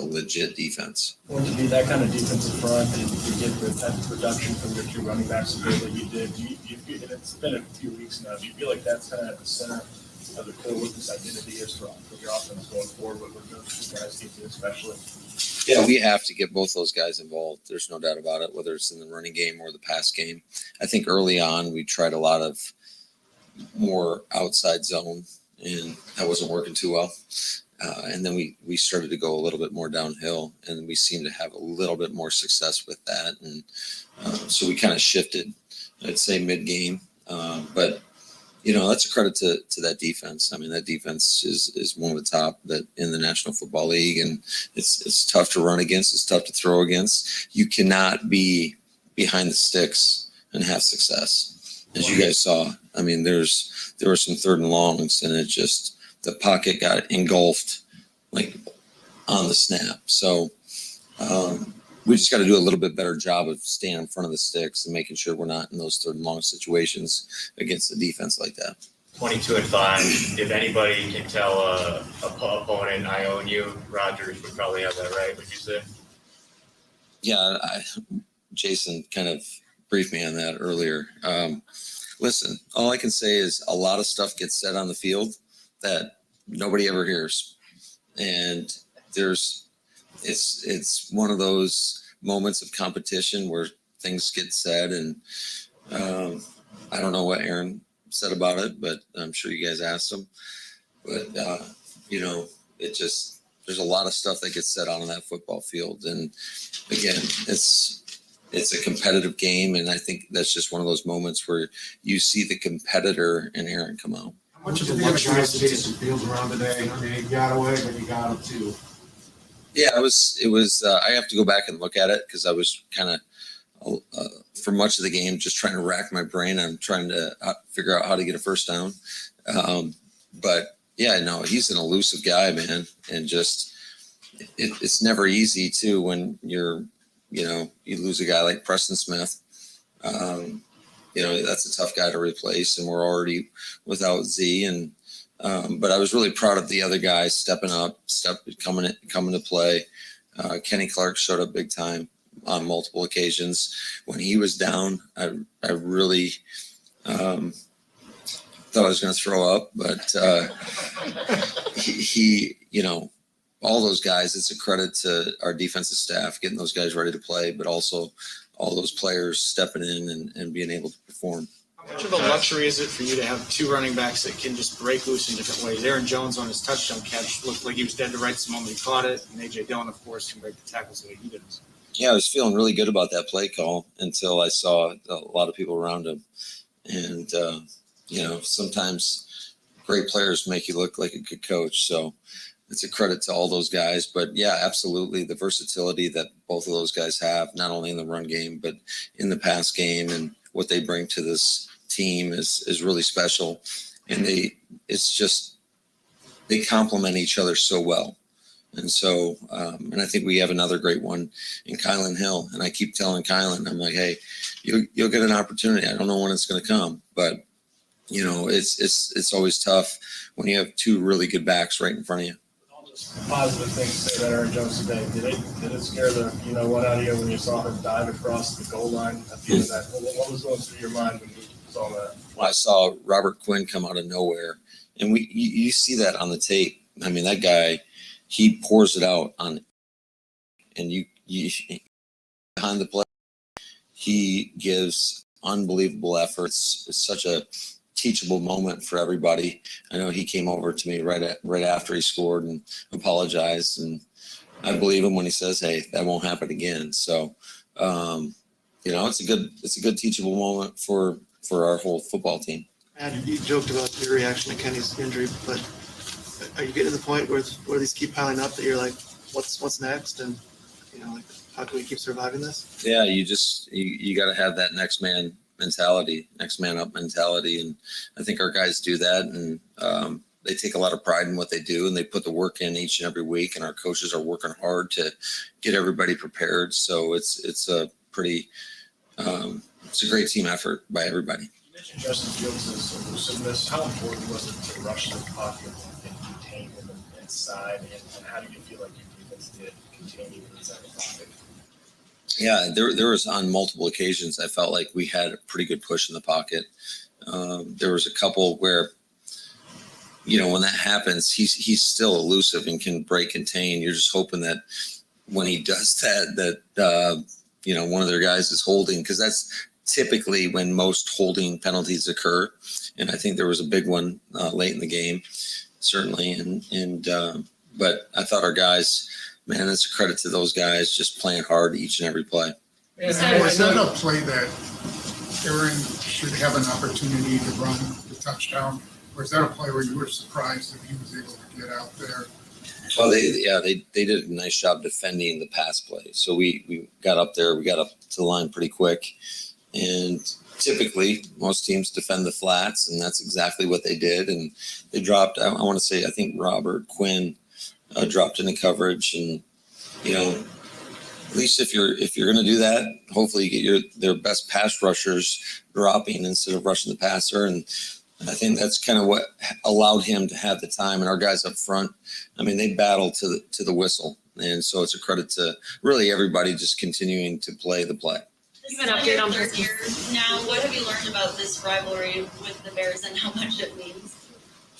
legit defense. Well, to be that kind of defensive front and to get the type of production from your 2 running backs the way that you did, and it's been a few weeks now, do you feel like that's kind of at the center of the core what this identity is for your offense going forward with those 2 guys get to especially? Yeah, we have to get both those guys involved. There's no doubt about it, whether it's in the running game or the pass game. I think early on we tried a lot of more outside zone, and that wasn't working too well. And then we started to go a little bit more downhill, and we seemed to have a little bit more success with that. And so we kind of shifted, I'd say, mid-game. But That's a credit to that defense. I mean, that defense is one of the top that in the National Football League, and it's tough to run against. It's tough to throw against. You cannot be behind the sticks and have success, as you guys saw. I mean, there were some 3rd and longs, and the pocket got engulfed like on the snap. So we just got to do a little bit better job of staying in front of the sticks and making sure we're not in those 3rd and long situations against a defense like that. 22-5. If anybody can tell a opponent, I own you, Rodgers would probably have that right, would you say? Yeah, Jason kind of briefed me on that earlier. Listen, all I can say is a lot of stuff gets said on the field that nobody ever hears. And it's one of those moments of competition where things get said, and I don't know what Aaron said about it, but I'm sure you guys asked him. But there's a lot of stuff that gets said on that football field, and again, it's a competitive game, and I think that's just one of those moments where you see the competitor in Aaron come out. How much of the luxury is Jason Fields around today? I mean, he got away, but he got him too. Yeah, it was. I have to go back and look at it because I was kind of for much of the game just trying to rack my brain. I'm trying to figure out how to get a first down. But yeah, no, he's an elusive guy, man, and just it's never easy too when you lose a guy like Preston Smith. That's a tough guy to replace, and we're already without Z. And but I was really proud of the other guys stepping up, coming to play. Kenny Clark showed up big time on multiple occasions. When he was down, I really thought I was going to throw up, but he all those guys, it's a credit to our defensive staff getting those guys ready to play, but also all those players stepping in and being able to perform. How much of a luxury is it for you to have 2 running backs that can just break loose in different ways? Aaron Jones on his touchdown catch looked like he was dead to rights the moment he caught it, and A.J. Dillon, of course, can break the tackles the way he does. Yeah, I was feeling really good about that play call until I saw a lot of people around him. And, sometimes great players make you look like a good coach. So it's a credit to all those guys. But, yeah, absolutely, the versatility that both of those guys have, not only in the run game, but in the pass game, and what they bring to this team is really special. And they complement each other so well. And so, and I think we have another great one in Kylan Hill. And I keep telling Kylan, I'm like, hey, you'll get an opportunity. I don't know when it's going to come, but it's always tough when you have 2 really good backs right in front of you. All those positive things say that Aaron Jones today. Did it scare the one out of you when you saw him dive across the goal line at the end of that? What was going through your mind when you saw that? Well, I saw Robert Quinn come out of nowhere, and you see that on the tape. I mean, that guy, he pours it out on, and you behind the play, he gives unbelievable efforts. It's such a teachable moment for everybody. I know he came over to me right after he scored and apologized, and I believe him when he says, "Hey, that won't happen again." So, it's a good teachable moment for our whole football team. And you joked about your reaction to Kenny's injury, but are you getting to the point where these keep piling up that you're like, what's next? And, how can we keep surviving this? Yeah, you got to have that next man mentality, next man up mentality. And I think our guys do that. And they take a lot of pride in what they do, and they put the work in each and every week. And our coaches are working hard to get everybody prepared. So it's a pretty, it's a great team effort by everybody. You mentioned Justin Fields' elusiveness. How important was it to rush the pocket and contain him inside? And how do you feel like your defense did contain you inside the pocket? Yeah, there was on multiple occasions I felt like we had a pretty good push in the pocket. There was a couple where, when that happens, he's still elusive and can break contain. You're just hoping that when he does that one of their guys is holding, because that's typically when most holding penalties occur. And I think there was a big one late in the game, certainly. But I thought our guys, man, it's a credit to those guys just playing hard each and every play. Was that a play that Aaron should have an opportunity to run the touchdown? Or is that a play where you were surprised that he was able to get out there? Well, they did a nice job defending the pass play. So we got up there, we got up to the line pretty quick. And typically most teams defend the flats, and that's exactly what they did. And they dropped, I want to say, I think Robert Quinn dropped into coverage. And, you know, at least if you're going to do that, hopefully you get their best pass rushers dropping instead of rushing the passer. And I think that's kind of what allowed him to have the time. And our guys up front, I mean, they battled to the whistle. And so it's a credit to really everybody just continuing to play the play. You've been updated on third year now. What have you learned about this rivalry with the Bears and how much it means?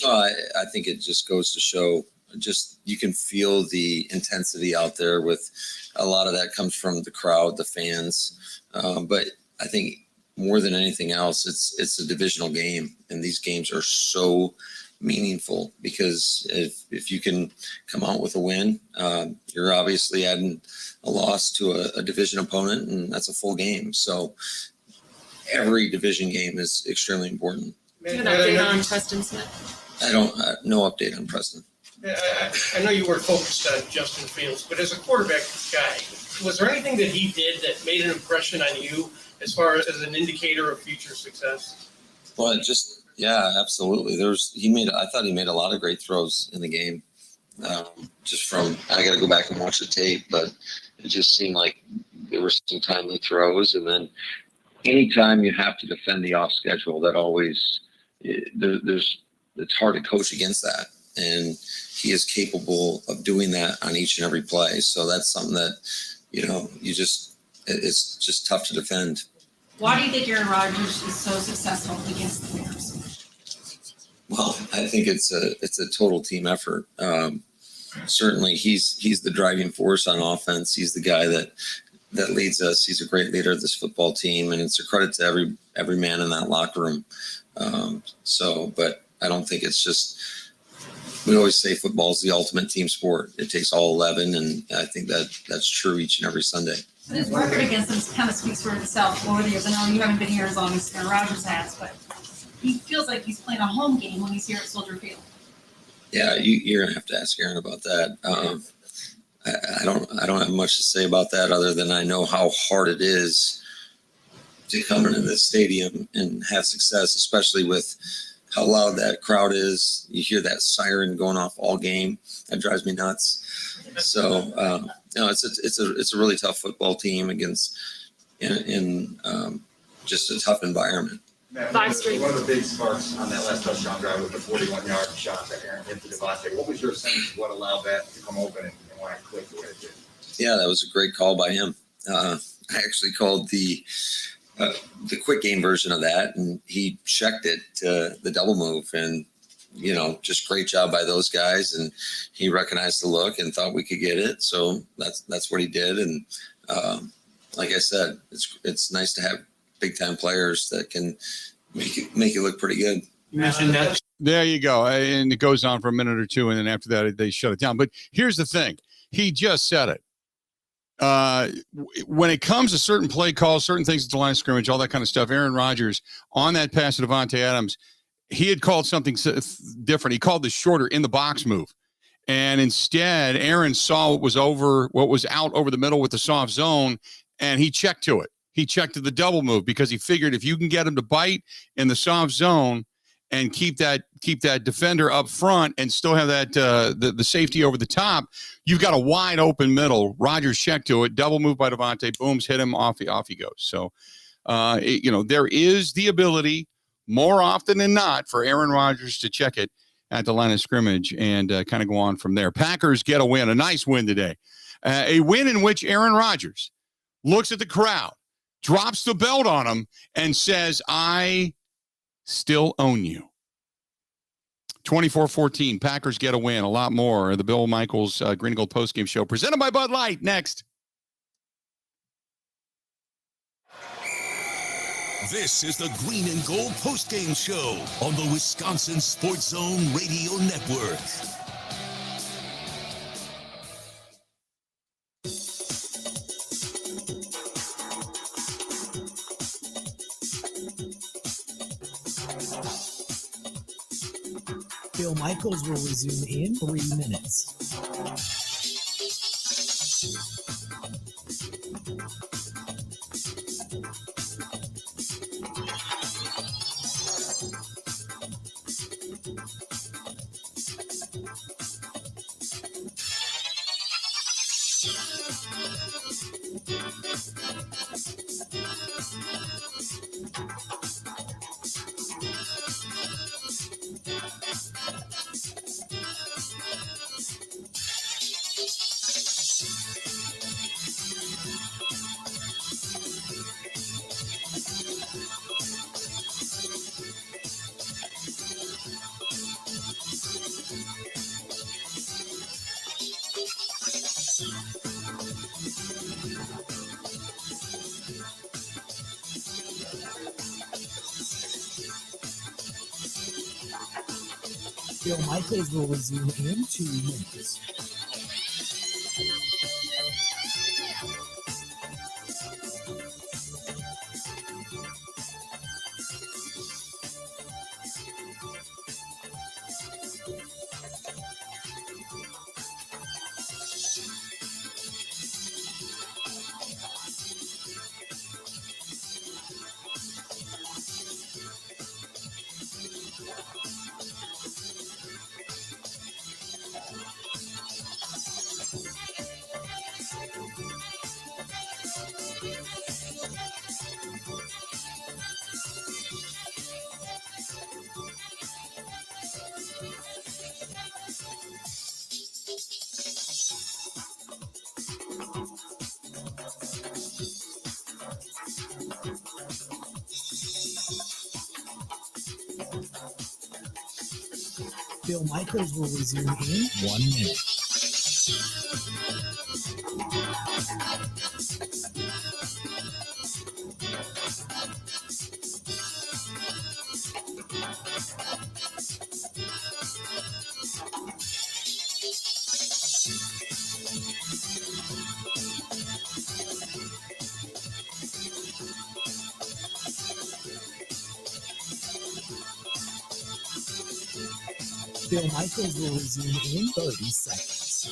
I think it just goes to show, just you can feel the intensity out there. With a lot of that comes from the crowd, the fans. But I think more than anything else, it's a divisional game, and these games are so meaningful because if you can come out with a win, you're obviously adding a loss to a division opponent, and that's a full game. So every division game is extremely important. Do you have an update on Preston Smith? No update on Preston. I know you were focused on Justin Fields, but as a quarterback guy, was there anything that he did that made an impression on you as far as an indicator of future success? Well, yeah, absolutely. I thought he made a lot of great throws in the game. Just from, I got to go back and watch the tape, but it just seemed like there were some timely throws. And then anytime you have to defend the off schedule, that always, it's hard to coach against that. And he is capable of doing that on each and every play. So that's something that, you know, it's just tough to defend. Why do you think Aaron Rodgers is so successful against the Bears? Well, I think it's a total team effort. Certainly, he's the driving force on offense. He's the guy that leads us. He's a great leader of this football team, and it's a credit to every man in that locker room. But I don't think it's just. We always say football is the ultimate team sport. It takes all 11, and I think that's true each and every Sunday. But his record against them kind of speaks for itself over the years. I know you haven't been here as long as Aaron Rodgers has, but he feels like he's playing a home game when he's here at Soldier Field. Yeah, you're gonna have to ask Aaron about that. I don't have much to say about that other than I know how hard it is to come into this stadium and have success, especially with how loud that crowd is. You hear that siren going off all game. That drives me nuts. So no, it's a really tough football team against in just a tough environment. Matt, one of the big sparks on that last touchdown drive with the 41-yard shot that Aaron hit to Devontae. What was your sense of what allowed that to come open and why it clicked the way it did? Yeah, that was a great call by him. I actually called the quick game version of that, and he checked it to the double move, and you know, just great job by those guys. And he recognized the look and thought we could get it, so that's what he did. And like I said, it's nice to have big time players that can make it look pretty good. You mentioned that. There you go. And it goes on for a minute or two, and then after that they shut it down. But here's the thing: he just said it. When it comes to certain play calls, certain things at the line of scrimmage, all that kind of stuff, Aaron Rodgers on that pass to Devontae Adams, he had called something different. He called the shorter in the box move. And instead, Aaron saw what was out over the middle with the soft zone, and he checked to it. He checked to the double move because he figured if you can get him to bite in the soft zone and keep that defender up front and still have that the safety over the top, you've got a wide open middle. Rodgers checked to it, double move by Devontae, booms, hit him, off he goes. So, there is the ability more often than not for Aaron Rodgers to check it at the line of scrimmage and kind of go on from there. Packers get a win, a nice win today. A win in which Aaron Rodgers looks at the crowd, drops the belt on him, and says, I still own you. 24-14, Packers get a win. A lot more. The Bill Michaels Green and Gold postgame show presented by Bud Light. Next. This is the Green and Gold postgame show on the Wisconsin Sports Zone Radio Network. Bill Michaels will resume in 3 minutes. Bill Michaels will resume in 2 minutes. Bill Michaels will resume in 1 minute. Bill Michaels will resume in 30 seconds.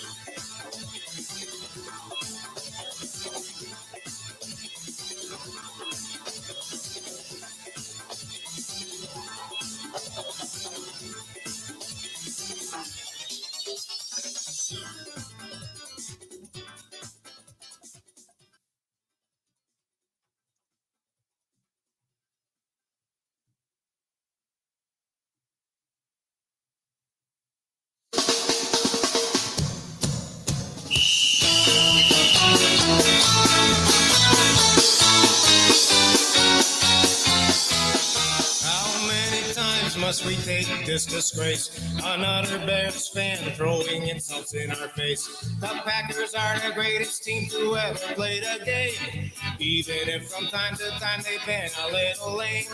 How many times must we take this disgrace? Another Bears fan throwing insults in our face. The Packers are the greatest team to ever play the game, even if from time to time they've been a little lame.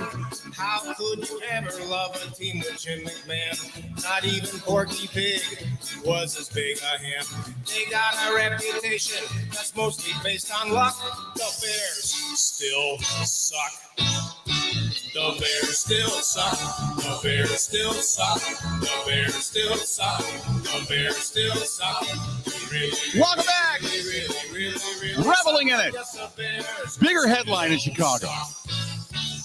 How could you ever love a team with Jim McMahon? Not even Porky Pig was as big a him. They got a reputation that's mostly based on luck. The Bears still suck. The Bears still suck. The Bears still suck. The Bears still suck. The Bears still suck. Welcome back. Reveling in it. Bigger headline in Chicago.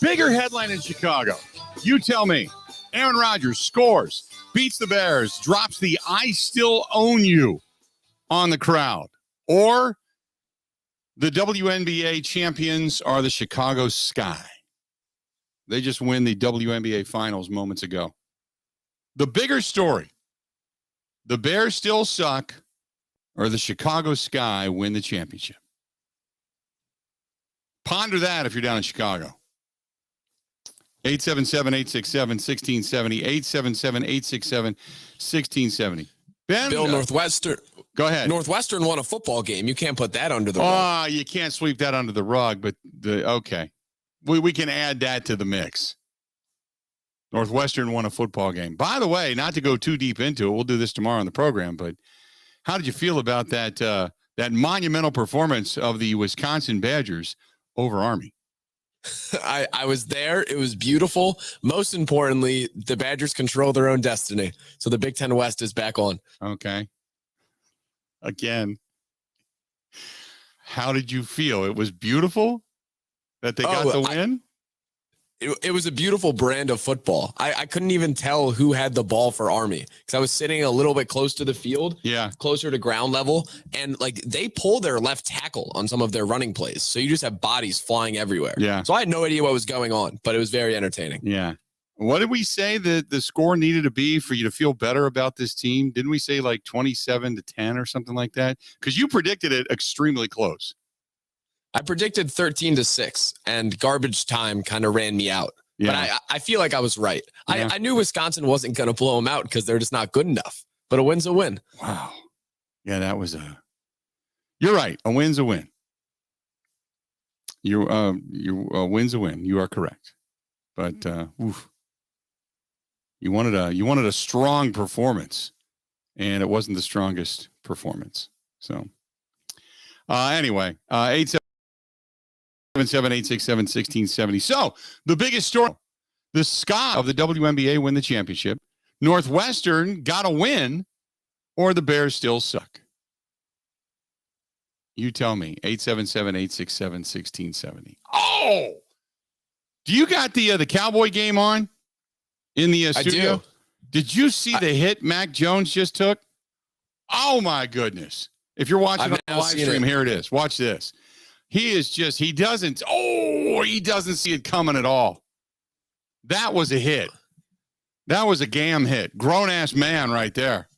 Bigger headline in Chicago. You tell me. Aaron Rodgers scores, beats the Bears, drops the "I still own you" on the crowd. Or the WNBA champions are the Chicago Sky. They just win the WNBA finals moments ago. The bigger story, the Bears still suck, or the Chicago Sky win the championship. Ponder that if you're down in Chicago. 877-867-1670, 877-867-1670. Ben, Bill, Northwestern. Go ahead. Northwestern won a football game. You can't put that under the rug. You can't sweep that under the rug, but okay. We can add that to the mix. Northwestern won a football game. By the way, not to go too deep into it, we'll do this tomorrow on the program, but how did you feel about that monumental performance of the Wisconsin Badgers over Army? I was there. It was beautiful. Most importantly, the Badgers control their own destiny. So the Big Ten West is back on. Okay. Again, how did you feel? It was beautiful that they got the win? It was a beautiful brand of football. I couldn't even tell who had the ball for Army because I was sitting a little bit close to the field, closer to ground level, and like they pull their left tackle on some of their running plays. So you just have bodies flying everywhere. Yeah. So I had no idea what was going on, but it was very entertaining. Yeah. What did we say that the score needed to be for you to feel better about this team? Didn't we say like 27-10 or something like that? Because you predicted it extremely close. I predicted 13-6, and garbage time kind of ran me out. Yeah. But I feel like I was right. Yeah. I knew Wisconsin wasn't going to blow them out because they're just not good enough. But a win's a win. Wow. Yeah, that was you're right. A win's a win. You win's a win. You are correct. But you wanted a strong performance, and it wasn't the strongest performance. So anyway, 877-867-1670. So the biggest story, the Sky of the WNBA win the championship. Northwestern got a win, or the Bears still suck. You tell me. 877-867-1670. Oh! Do you got the Cowboy game on in the studio? I do. Did you see the hit Mac Jones just took? Oh, my goodness. If you're watching on the live stream, here it is. Watch this. He doesn't see it coming at all. That was a hit. That was a gam hit. Grown-ass man right there.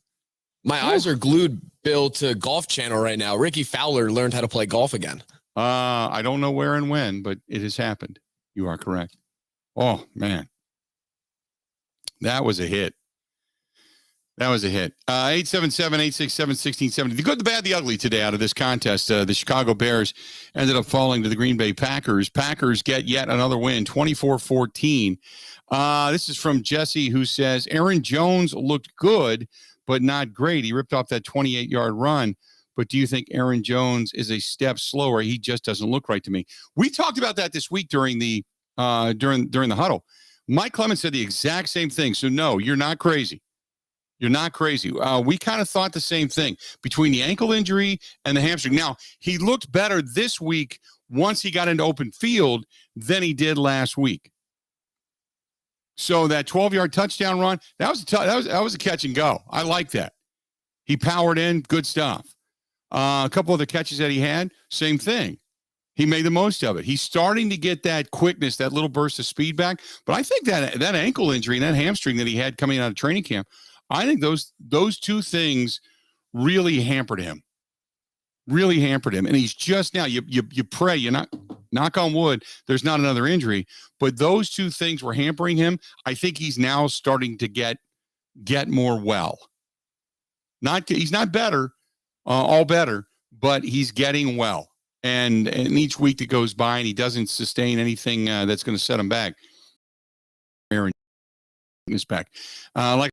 My eyes are glued, Bill, to Golf Channel right now. Ricky Fowler learned how to play golf again. I don't know where and when, but it has happened. You are correct. Oh, man. That was a hit. 877-867-1670. The good, the bad, the ugly today out of this contest. The Chicago Bears ended up falling to the Green Bay Packers. Packers get yet another win, 24-14. This is from Jesse, who says, Aaron Jones looked good, but not great. He ripped off that 28-yard run. But do you think Aaron Jones is a step slower? He just doesn't look right to me. We talked about that this week during the huddle. Mike Clemens said the exact same thing. So, no, you're not crazy. You're not crazy. We kind of thought the same thing between the ankle injury and the hamstring. Now, he looked better this week once he got into open field than he did last week. So that 12-yard touchdown run, that was a catch and go. I like that. He powered in, good stuff. A couple other catches that he had, same thing. He made the most of it. He's starting to get that quickness, that little burst of speed back. But I think that ankle injury and that hamstring that he had coming out of training camp, I think those two things really hampered him. Really hampered him. And he's just now, you pray, you're not, knock on wood, there's not another injury. But those two things were hampering him. I think he's now starting to get more well. He's not better, all better, but he's getting well. And each week that goes by and he doesn't sustain anything that's going to set him back. Aaron is back. Like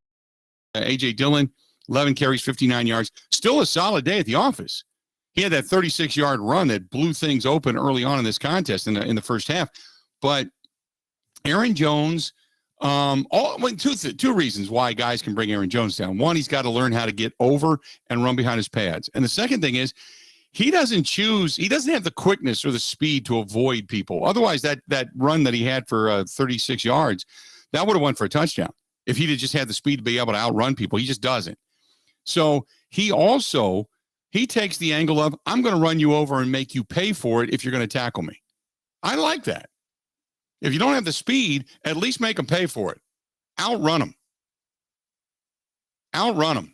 A.J. Dillon, 11 carries, 59 yards. Still a solid day at the office. He had that 36-yard run that blew things open early on in this contest in the first half. But Aaron Jones, two reasons why guys can bring Aaron Jones down. One, he's got to learn how to get over and run behind his pads. And the second thing is he doesn't have the quickness or the speed to avoid people. Otherwise, that run that he had for 36 yards, that would have went for a touchdown. If he'd have just had the speed to be able to outrun people, he just doesn't. So he takes the angle of, I'm going to run you over and make you pay for it if you're going to tackle me. I like that. If you don't have the speed, at least make them pay for it. Outrun them. Outrun them.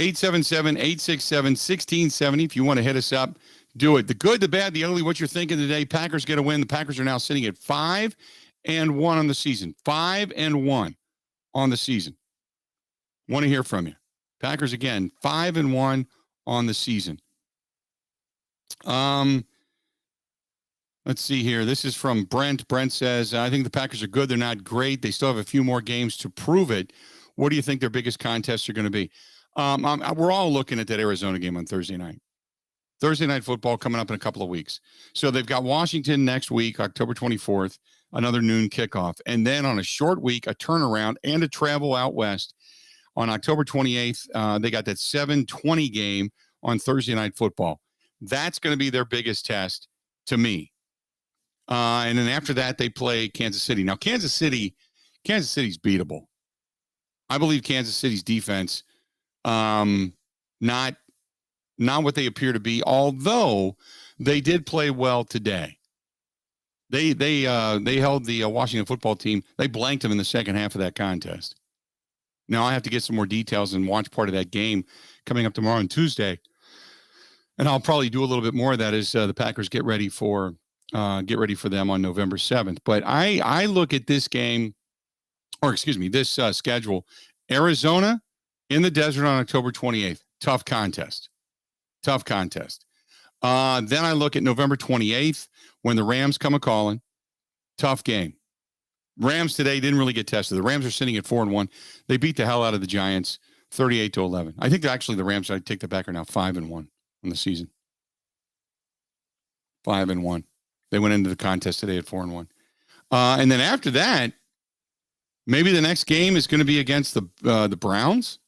877-867-1670. If you want to hit us up, do it. The good, the bad, the ugly, what you're thinking today. Packers get a win. The Packers are now sitting at 5-1 on the season. 5-1 on the season. Want to hear from you. Packers, again, 5-1 on the season. Let's see here. This is from Brent. Brent says, I think the Packers are good. They're not great. They still have a few more games to prove it. What do you think their biggest contests are going to be? We're all looking at that Arizona game on Thursday night. Thursday Night Football coming up in a couple of weeks. So they've got Washington next week, October 24th, another noon kickoff. And then on a short week, a turnaround and a travel out west on October 28th. They got that 7:20 game on Thursday Night Football. That's going to be their biggest test to me. And then after that, they play Kansas City. Now, Kansas City's beatable. I believe Kansas City's defense, not what they appear to be, although they did play well today. They held the Washington football team. They blanked them in the second half of that contest. Now I have to get some more details and watch part of that game coming up tomorrow and Tuesday. And I'll probably do a little bit more of that as the Packers get ready for them on November 7th. But I look at this game, this schedule. Arizona in the desert on October 28th. Tough contest. Then I look at November 28th when the Rams come a-calling. Tough game. Rams today didn't really get tested. The Rams are sitting at 4-1. They beat the hell out of the Giants 38-11. I think actually the Rams, I take that back, are now 5-1 in the season. 5-1. They went into the contest today at 4-1. And then after that, maybe the next game is going to be against the Browns.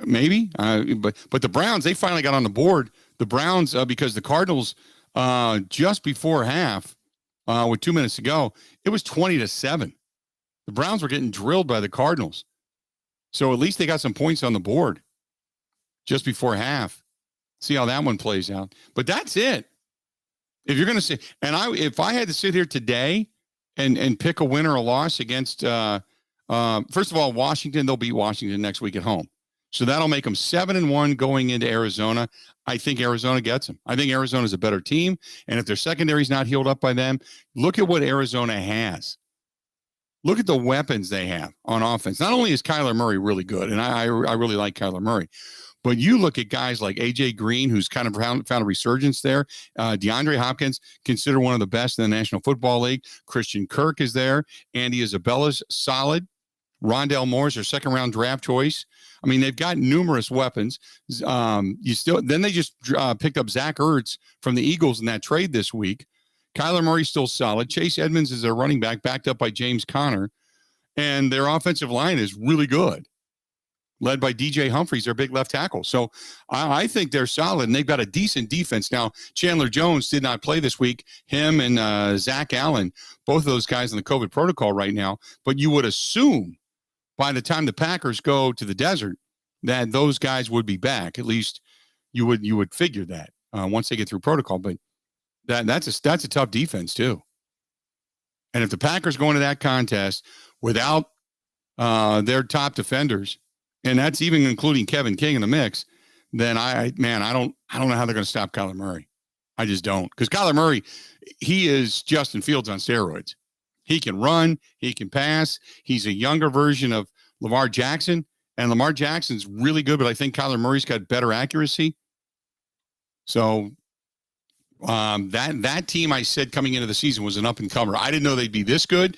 Maybe. But the Browns, they finally got on the board. The Browns, because the Cardinals, just before half, with 2 minutes to go, it was 20-7. The Browns were getting drilled by the Cardinals. So at least they got some points on the board just before half. See how that one plays out. But that's it. If you're going to say, if I had to sit here today and pick a win or a loss against, first of all, Washington, they'll beat Washington next week at home. So that'll make them 7-1 going into Arizona. I think Arizona gets them. I think Arizona's a better team. And if their secondary's not healed up by them, look at what Arizona has. Look at the weapons they have on offense. Not only is Kyler Murray really good, and I really like Kyler Murray, but you look at guys like A.J. Green, who's kind of found a resurgence there. DeAndre Hopkins, considered one of the best in the National Football League. Christian Kirk is there. Andy Isabella's solid. Rondale Moore's their second-round draft choice. I mean, they've got numerous weapons. Then they just picked up Zach Ertz from the Eagles in that trade this week. Kyler Murray's still solid. Chase Edmonds is their running back, backed up by James Conner. And their offensive line is really good, led by DJ Humphries, their big left tackle. So I think they're solid, and they've got a decent defense. Now, Chandler Jones did not play this week. Him and Zach Allen, both of those guys in the COVID protocol right now. But you would assume by the time the Packers go to the desert that those guys would be back. At least you would figure that once they get through protocol. But that's a tough defense too. And if the Packers go into that contest without their top defenders, and that's even including Kevin King in the mix, then I don't know how they're going to stop Kyler Murray. I just don't, because Kyler Murray, he is Justin Fields on steroids. He can run, he can pass. He's a younger version of Lamar Jackson, and Lamar Jackson's really good, but I think Kyler Murray's got better accuracy. So that team, I said coming into the season, was an up-and-comer. I didn't know they'd be this good.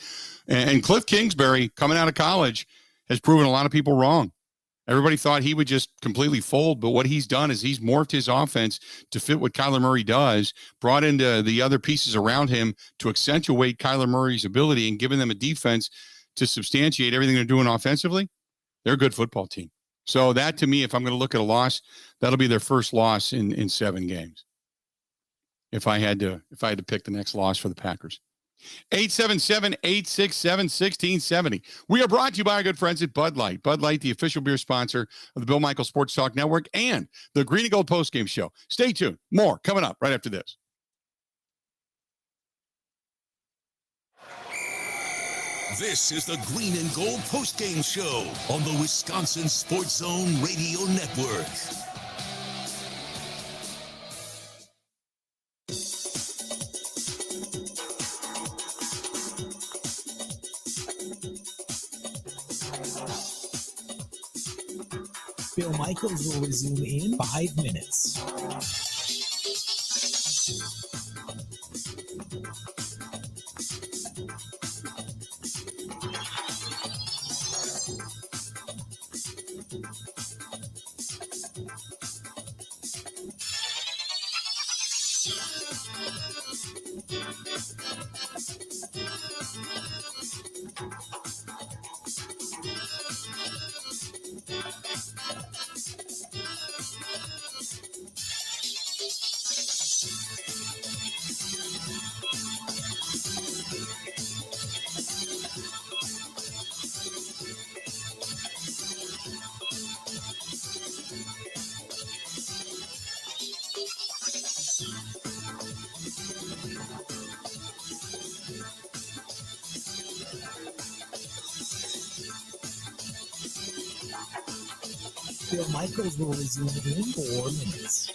And Cliff Kingsbury, coming out of college, has proven a lot of people wrong. Everybody thought he would just completely fold, but what he's done is he's morphed his offense to fit what Kyler Murray does, brought into the other pieces around him to accentuate Kyler Murray's ability, and given them a defense to substantiate everything they're doing offensively. They're a good football team. So that, to me, if I'm going to look at a loss, that'll be their first loss in 7 games. If I had to pick the next loss for the Packers. 877-867-1670. We are brought to you by our good friends at Bud Light. Bud Light, the official beer sponsor of the Bill Michaels Sports Talk Network and the Green and Gold Postgame Show. Stay tuned. More coming up right after this. This is the Green and Gold Postgame Show on the Wisconsin Sports Zone Radio Network. Bill Michaels will resume in 5 minutes. Bill Michaels will resume in 4 minutes.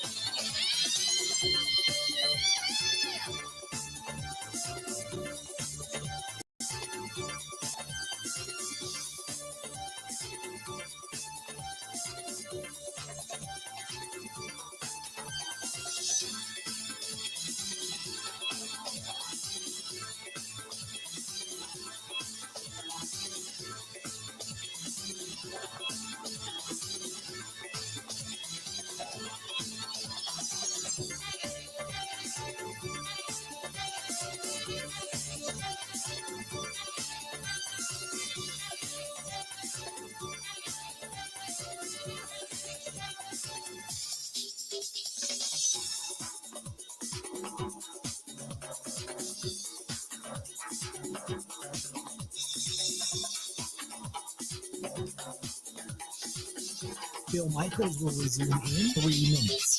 Bill Michaels will resume in 3 minutes.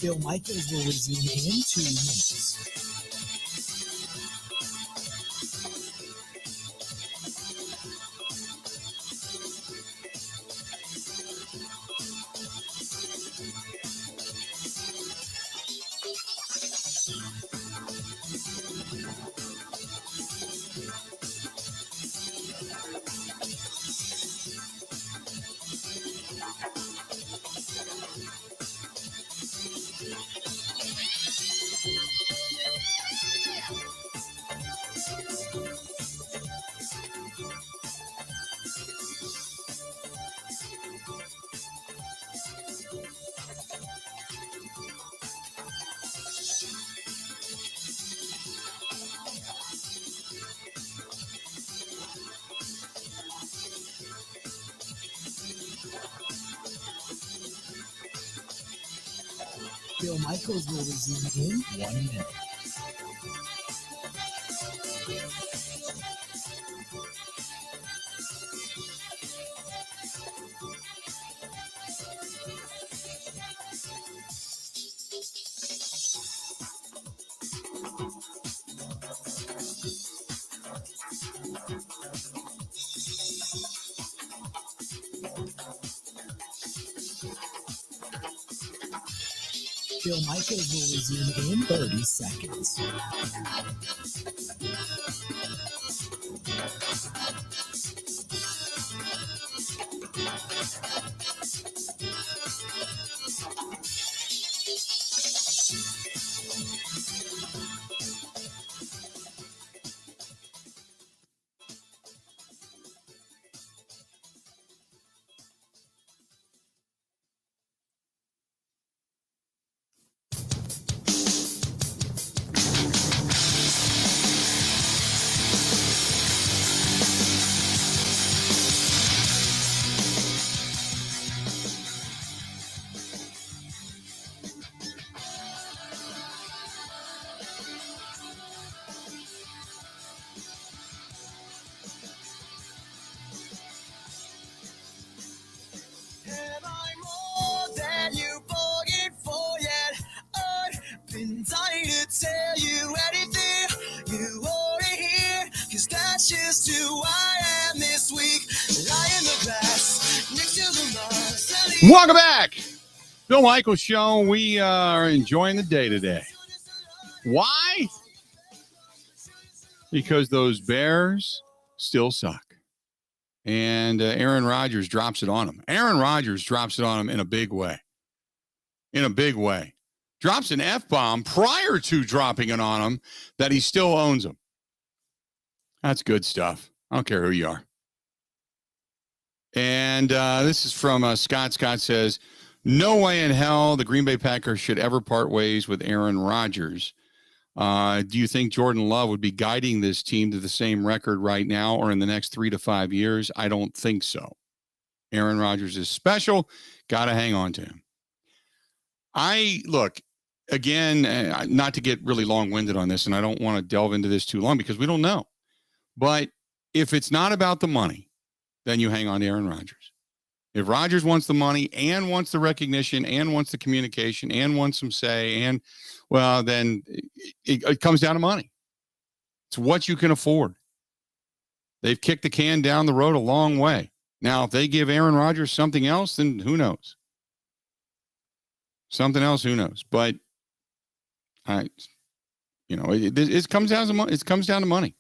Bill Michaels will resume in 2 minutes. Bill Michaels will resume in 1 minute. Bill Michaels will resume in 30 seconds. Welcome back. Bill Michaels Show. We are enjoying the day today. Why? Because those Bears still suck. And Aaron Rodgers drops it on them. Aaron Rodgers drops it on them in a big way. In a big way. drops an F-bomb prior to dropping it on him, that he still owns him. That's good stuff. I don't care who you are. And this is from Scott. Scott says, no way in hell the Green Bay Packers should ever part ways with Aaron Rodgers. Do you think Jordan Love would be guiding this team to the same record right now or in the next 3 to 5 years? I don't think so. Aaron Rodgers is special. Got to hang on to him. Look, again, not to get really long-winded on this, and I don't want to delve into this too long because we don't know. But if it's not about the money, then you hang on to Aaron Rodgers. If Rodgers wants the money and wants the recognition and wants the communication and wants some say, and, well, then it comes down to money. It's what you can afford. They've kicked the can down the road a long way. Now, if they give Aaron Rodgers something else, then who knows? Something else, who knows? But it comes down to money. It comes down to money.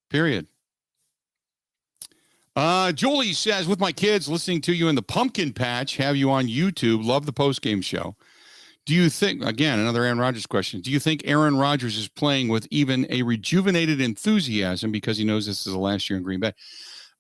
Period. Julie says, with my kids listening to you in the pumpkin patch, have you on YouTube, love the postgame show. Do you think, again, another Aaron Rodgers question, do you think Aaron Rodgers is playing with even a rejuvenated enthusiasm because he knows this is the last year in Green Bay?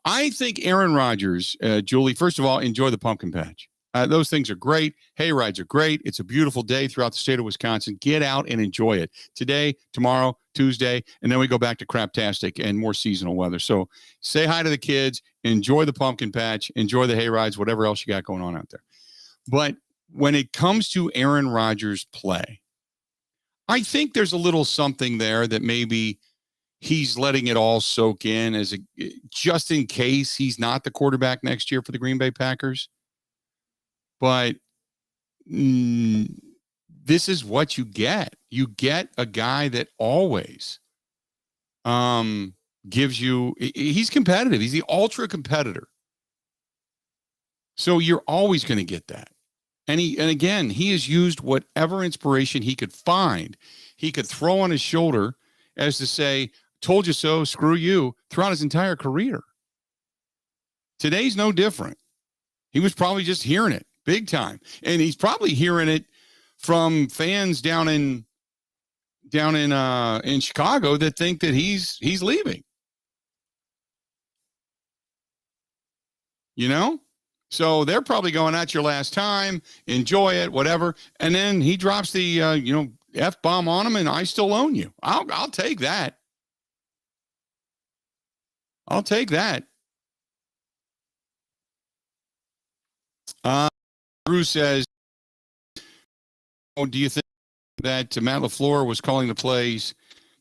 I think Aaron Rodgers, Julie, first of all, enjoy the pumpkin patch. Those things are great. Hay rides are great. It's a beautiful day throughout the state of Wisconsin. Get out and enjoy it today, tomorrow, Tuesday, and then we go back to craptastic and more seasonal weather. So say hi to the kids, enjoy the pumpkin patch, enjoy the hay rides, whatever else you got going on out there. But when it comes to Aaron Rodgers' play, I think there's a little something there that maybe he's letting it all soak in just in case he's not the quarterback next year for the Green Bay Packers. But this is what you get. You get a guy that always gives you, he's competitive. He's the ultra competitor. So you're always going to get that. And again, he has used whatever inspiration he could find. He could throw on his shoulder as to say, told you so, screw you, throughout his entire career. Today's no different. He was probably just hearing it. Big time. And he's probably hearing it from fans down in Chicago that think that he's leaving. So they're probably going, at your last time, enjoy it, whatever. And then he drops the F-bomb on him, and I still own you. I'll take that. I'll take that. Drew says, do you think that Matt LaFleur was calling the plays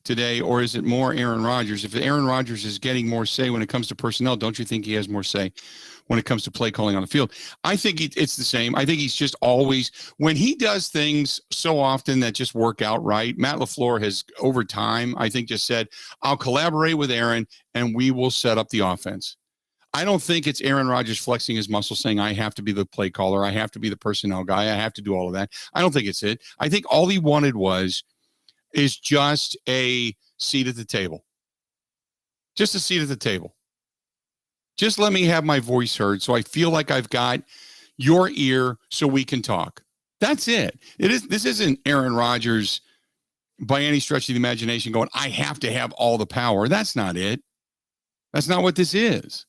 today, or is it more Aaron Rodgers? If Aaron Rodgers is getting more say when it comes to personnel, don't you think he has more say when it comes to play calling on the field? I think it's the same. I think he's just always, when he does things so often that just work out right, Matt LaFleur has, over time, I think just said, I'll collaborate with Aaron and we will set up the offense. I don't think it's Aaron Rodgers flexing his muscles saying, I have to be the play caller. I have to be the personnel guy. I have to do all of that. I don't think it's it. I think all he wanted is just a seat at the table. Just a seat at the table. Just let me have my voice heard so I feel like I've got your ear so we can talk. That's it. This isn't Aaron Rodgers by any stretch of the imagination going, I have to have all the power. That's not it. That's not what this is.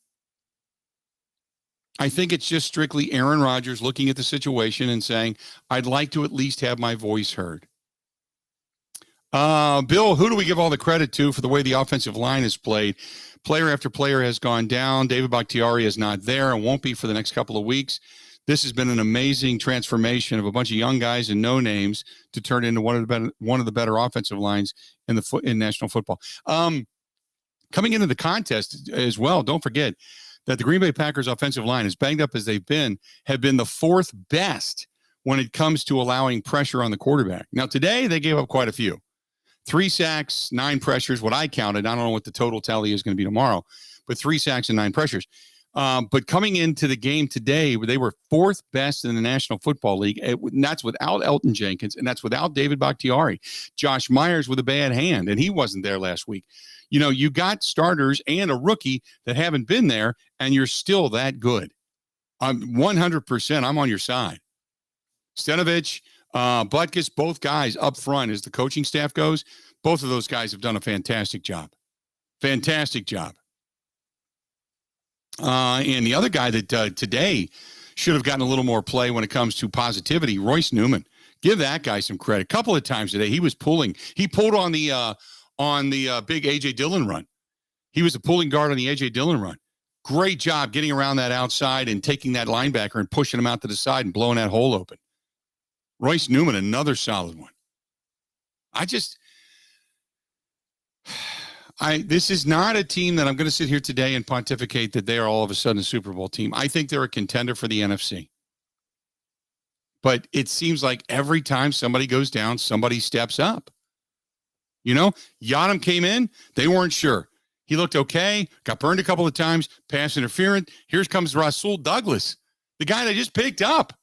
I think it's just strictly Aaron Rodgers looking at the situation and saying, I'd like to at least have my voice heard. Bill, who do we give all the credit to for the way the offensive line is played? Player after player has gone down. David Bakhtiari is not there and won't be for the next couple of weeks. This has been an amazing transformation of a bunch of young guys and no names to turn into one of the better offensive lines in national football. Coming into the contest as well, don't forget that the Green Bay Packers offensive line, as banged up as they've been, have been the fourth best when it comes to allowing pressure on the quarterback. Now, today they gave up quite a few. 3 sacks, 9 pressures, what I counted. I don't know what the total tally is going to be tomorrow, but 3 sacks and 9 pressures. But coming into the game today, they were fourth best in the National Football League. And that's without Elton Jenkins, and that's without David Bakhtiari. Josh Myers with a bad hand, and he wasn't there last week. You got starters and a rookie that haven't been there, and you're still that good. 100%, I'm on your side. Stenovich, Butkus, both guys up front as the coaching staff goes, both of those guys have done a fantastic job. Fantastic job. And the other guy that today should have gotten a little more play when it comes to positivity, Royce Newman. Give that guy some credit. A couple of times today, he was pulling. He pulled on the big A.J. Dillon run. He was a pulling guard on the A.J. Dillon run. Great job getting around that outside and taking that linebacker and pushing him out to the side and blowing that hole open. Royce Newman, another solid one. This is not a team that I'm going to sit here today and pontificate that they are all of a sudden a Super Bowl team. I think they're a contender for the NFC. But it seems like every time somebody goes down, somebody steps up. You know, Yadam came in, they weren't sure. He looked okay, got burned a couple of times, pass interference. Here comes Rasul Douglas, the guy they just picked up.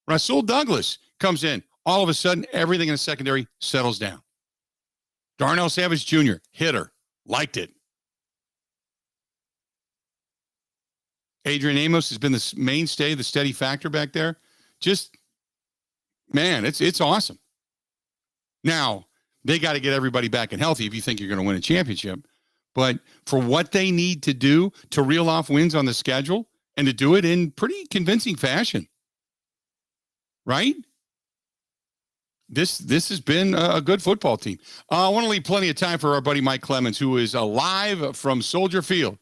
Rasul Douglas comes in. All of a sudden, everything in the secondary settles down. Darnell Savage Jr., hitter, liked it. Adrian Amos has been the mainstay, the steady factor back there. Just, man, it's awesome. Now, they got to get everybody back and healthy if you think you're going to win a championship. But for what they need to do to reel off wins on the schedule and to do it in pretty convincing fashion, right? This has been a good football team. I want to leave plenty of time for our buddy Mike Clemens, who is live from Soldier Field.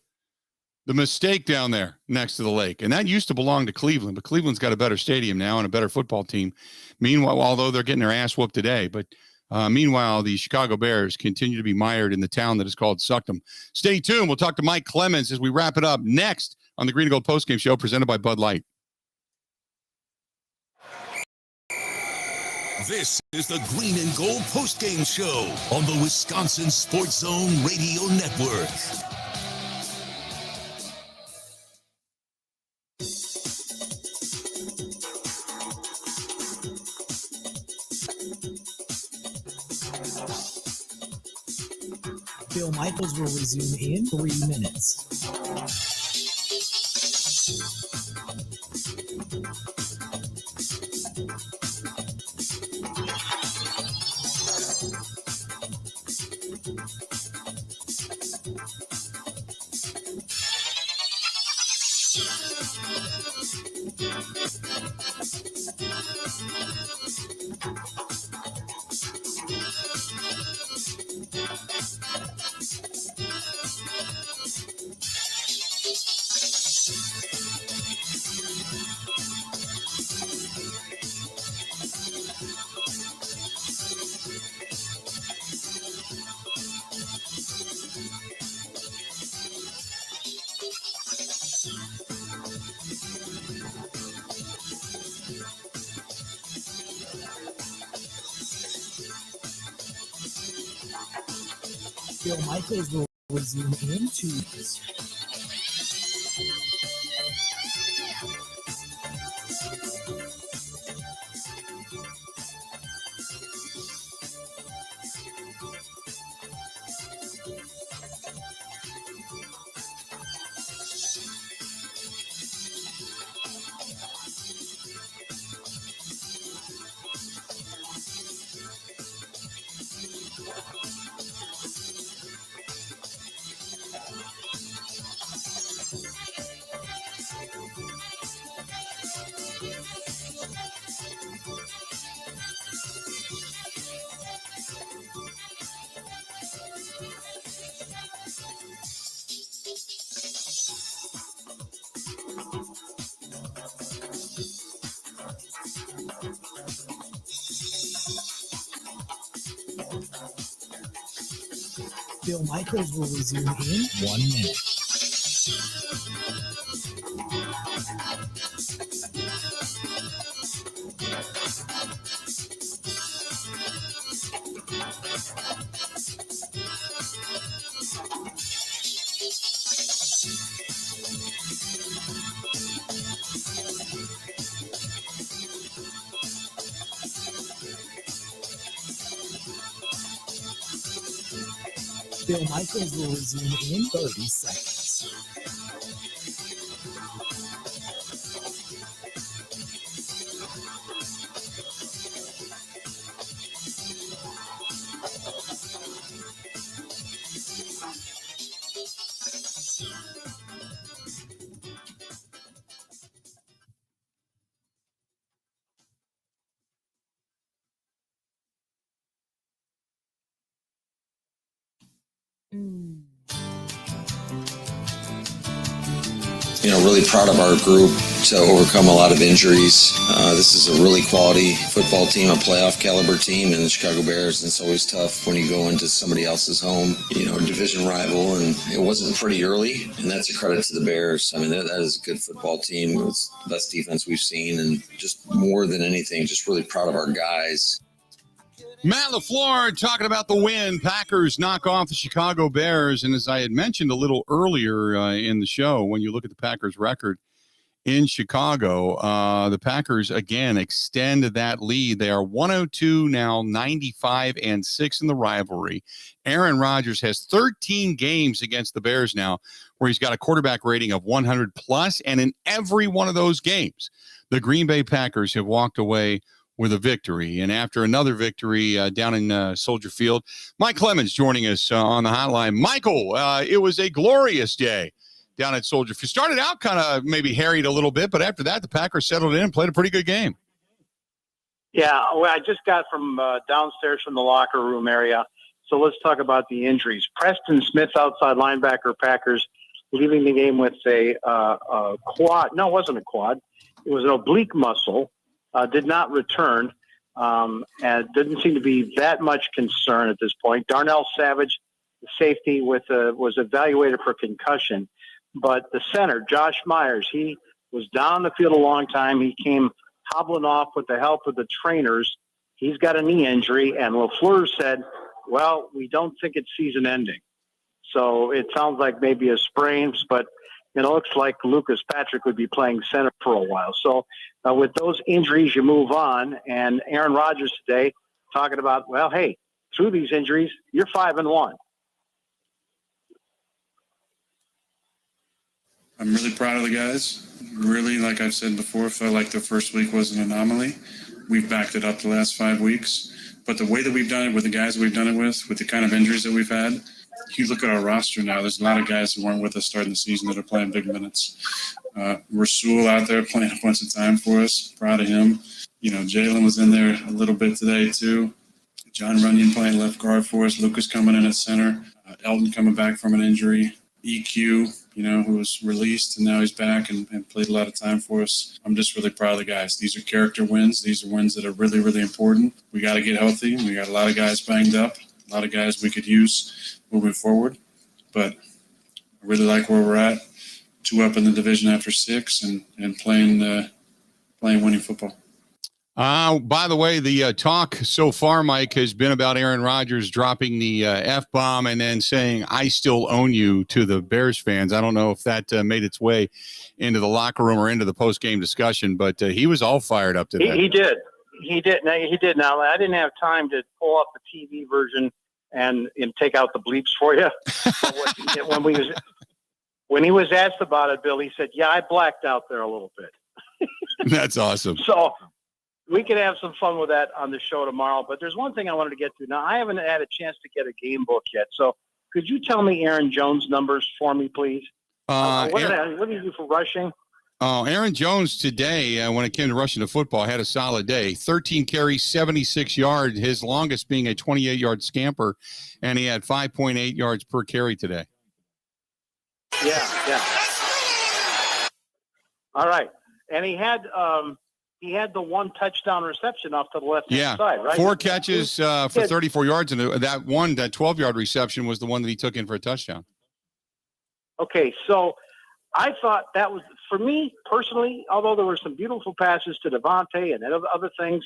The mistake down there next to the lake. And that used to belong to Cleveland, but Cleveland's got a better stadium now and a better football team. Meanwhile, although they're getting their ass whooped today, but meanwhile, the Chicago Bears continue to be mired in the town that is called Suckdom. Stay tuned. We'll talk to Mike Clemens as we wrap it up next on the Green and Gold Postgame Show presented by Bud Light. This is the Green and Gold Postgame Show on the Wisconsin Sports Zone Radio Network. Bill Michaels will resume in 3 minutes. Bill Michaels will resume in 2 minutes. Bill Michaels will resume in 1 minute. Bill Michaels will resume in 30 seconds. Really proud of our group to overcome a lot of injuries. This is a really quality football team, a playoff caliber team, and the Chicago Bears. And it's always tough when you go into somebody else's home, a division rival, and it wasn't pretty early. And that's a credit to the Bears. I mean, that is a good football team. It's the best defense we've seen, and just more than anything, just really proud of our guys. Matt LaFleur talking about the win. Packers knock off the Chicago Bears. And as I had mentioned a little earlier in the show, when you look at the Packers record in Chicago, the Packers, again, extend that lead. They are 102 now, 95-6 in the rivalry. Aaron Rodgers has 13 games against the Bears now where he's got a quarterback rating of 100+. And in every one of those games, the Green Bay Packers have walked away with a victory. And after another victory down in Soldier Field, Mike Clemens joining us on the hotline. Michael, it was a glorious day down at Soldier Field. Started out kind of maybe harried a little bit, but after that, the Packers settled in and played a pretty good game. Yeah, well, I just got from downstairs from the locker room area. So let's talk about the injuries. Preston Smith, outside linebacker, Packers, leaving the game with a quad. No, it wasn't a quad. It was an oblique muscle. Did not return, and didn't seem to be that much concern at this point. Darnell Savage, the safety, was evaluated for concussion. But the center, Josh Myers, he was down the field a long time. He came hobbling off with the help of the trainers. He's got a knee injury, and LaFleur said, well, we don't think it's season ending. So it sounds like maybe a sprain, but it looks like Lucas Patrick would be playing center for a while. So with those injuries, you move on. And Aaron Rodgers today talking about, well, hey, through these injuries, you're 5-1. I'm really proud of the guys. Really, like I've said before, felt like the first week was an anomaly. We've backed it up the last 5 weeks. But the way that we've done it with the guys we've done it with the kind of injuries that we've had, you look at our roster now, there's a lot of guys who weren't with us starting the season that are playing big minutes. Rasul out there playing a bunch of time for us. Proud of him. Jalen was in there a little bit today too. John Runyon playing left guard for us. Lucas coming in at center. Elton coming back from an injury. EQ, who was released and now he's back and played a lot of time for us. I'm just really proud of the guys. These are character wins. These are wins that are really, really important. We got to get healthy. We got a lot of guys banged up. A lot of guys we could use moving forward, but I really like where we're at. 2 up in the division after 6 and playing winning football. By the way, the talk so far, Mike, has been about Aaron Rodgers dropping the F-bomb and then saying, I still own you to the Bears fans. I don't know if that made its way into the locker room or into the post-game discussion, but he was all fired up today. He did. He did. Now, I didn't have time to pull up the TV version and take out the bleeps for you. When he was asked about it, Bill, he said, yeah, I blacked out there a little bit. That's awesome. So we could have some fun with that on the show tomorrow. But there's one thing I wanted to get to. Now, I haven't had a chance to get a game book yet. So could you tell me Aaron Jones' numbers for me, please? What did he do for rushing? Aaron Jones today, when it came to rushing the football, had a solid day. 13 carries, 76 yards, his longest being a 28-yard scamper, and he had 5.8 yards per carry today. Yeah. All right. And he had the 1 touchdown reception off to the left-hand side, right? 4 catches for 34 yards, and that 12-yard reception was the one that he took in for a touchdown. Okay, so I thought that was, for me personally, although there were some beautiful passes to Devontae and other things,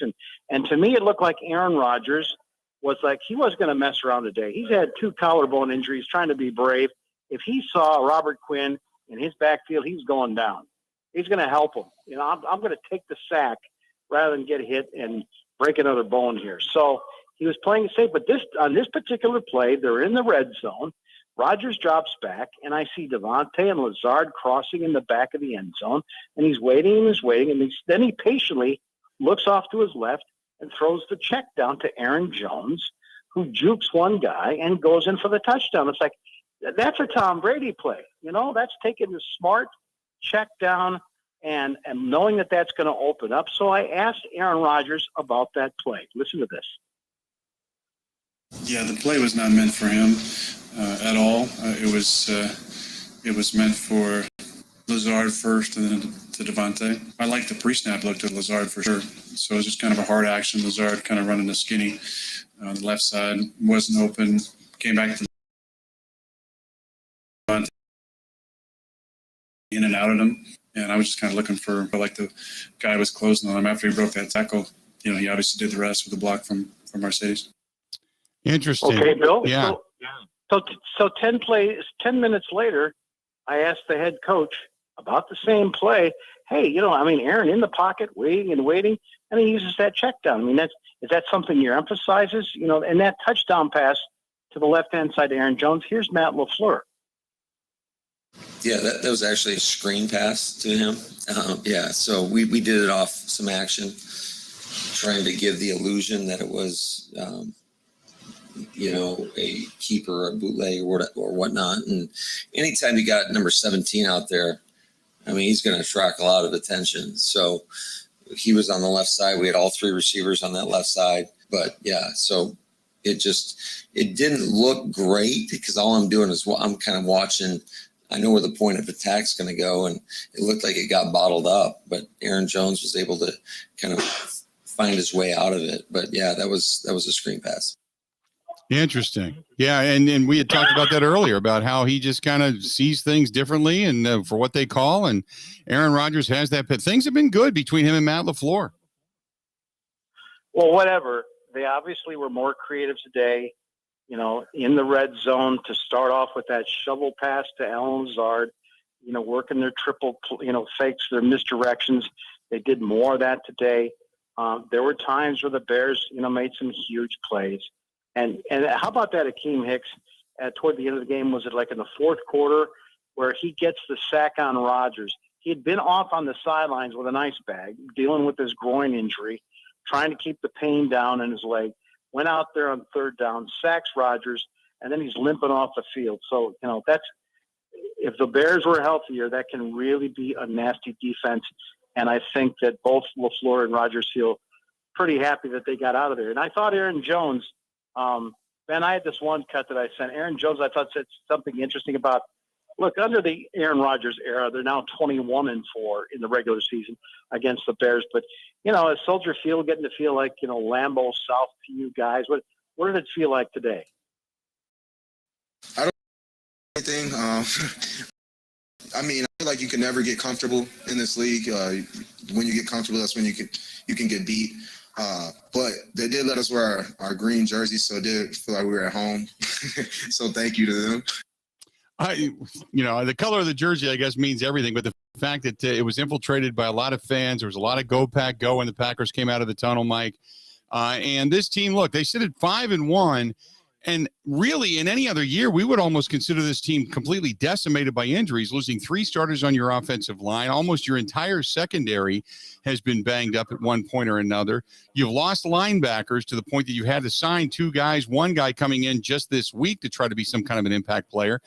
and to me it looked like Aaron Rodgers was like he was going to mess around today. He's had 2 collarbone injuries, trying to be brave. If he saw Robert Quinn in his backfield, he's going down. He's going to help him. I'm going to take the sack rather than get hit and break another bone here. So he was playing it safe, but on this particular play, they're in the red zone. Rodgers drops back, and I see Devontae and Lazard crossing in the back of the end zone, and he's waiting, and then he patiently looks off to his left and throws the check down to Aaron Jones, who jukes one guy and goes in for the touchdown. It's like, that's a Tom Brady play. That's taking the smart check down and knowing that that's going to open up. So I asked Aaron Rodgers about that play. Listen to this. Yeah, the play was not meant for him. at all. It was meant for Lazard first and then to Devontae. I like the pre-snap look to Lazard for sure. So it was just kind of a hard action. Lazard kind of running the skinny on the left side, wasn't open, came back to Devontae, in and out of him. And I was just kind of looking for, like the guy was closing on him after he broke that tackle. You know, he obviously did the rest with the block from Mercedes. Interesting. Okay, Bill. Yeah. So 10 minutes later, I asked the head coach about the same play. Hey, Aaron in the pocket, waiting and waiting, and he uses that check down. I mean, is that something you're emphasizes? And that touchdown pass to the left-hand side to Aaron Jones. Here's Matt LaFleur. Yeah, that was actually a screen pass to him. So we did it off some action, trying to give the illusion that it was, a keeper, a bootleg, or whatnot. And anytime you got number 17 out there, I mean, he's going to attract a lot of attention. So he was on the left side. We had all three receivers on that left side. But, so it didn't look great because all I'm doing is I'm kind of watching. I know where the point of attack's going to go, and it looked like it got bottled up. But Aaron Jones was able to kind of find his way out of it. But, that was a screen pass. Interesting. Yeah, and we had talked about that earlier, about how he just kind of sees things differently and for what they call. And Aaron Rodgers has that. But things have been good between him and Matt LaFleur. Well, whatever. They obviously were more creative today, in the red zone to start off with that shovel pass to Allen Lazard, working their triple, fakes, their misdirections. They did more of that today. There were times where the Bears, made some huge plays. And how about that Akeem Hicks toward the end of the game? Was it like in the fourth quarter where he gets the sack on Rodgers? He had been off on the sidelines with an ice bag, dealing with his groin injury, trying to keep the pain down in his leg. Went out there on third down, sacks Rodgers, and then he's limping off the field. So, that's if the Bears were healthier, that can really be a nasty defense. And I think that both LaFleur and Rodgers feel pretty happy that they got out of there. And I thought Aaron Jones, Ben, I had this one cut that I sent. Aaron Jones, I thought, said something interesting about, look, under the Aaron Rodgers era, they're now 21-4 in the regular season against the Bears. But, is Soldier Field getting to feel like, Lambeau, Southview guys? What did it feel like today? I don't know anything. I feel like you can never get comfortable in this league. When you get comfortable, that's when you can get beat. But they did let us wear our green jerseys, so it did feel like we were at home. So thank you to them. The color of the jersey, I guess, means everything. But the fact that it was infiltrated by a lot of fans, there was a lot of go pack go when the Packers came out of the tunnel, Mike. And this team, look, they sit at 5-1. And really, in any other year, we would almost consider this team completely decimated by injuries, losing 3 starters on your offensive line. Almost your entire secondary has been banged up at one point or another. You've lost linebackers to the point that you had to sign 2 guys, one guy coming in just this week to try to be some kind of an impact player.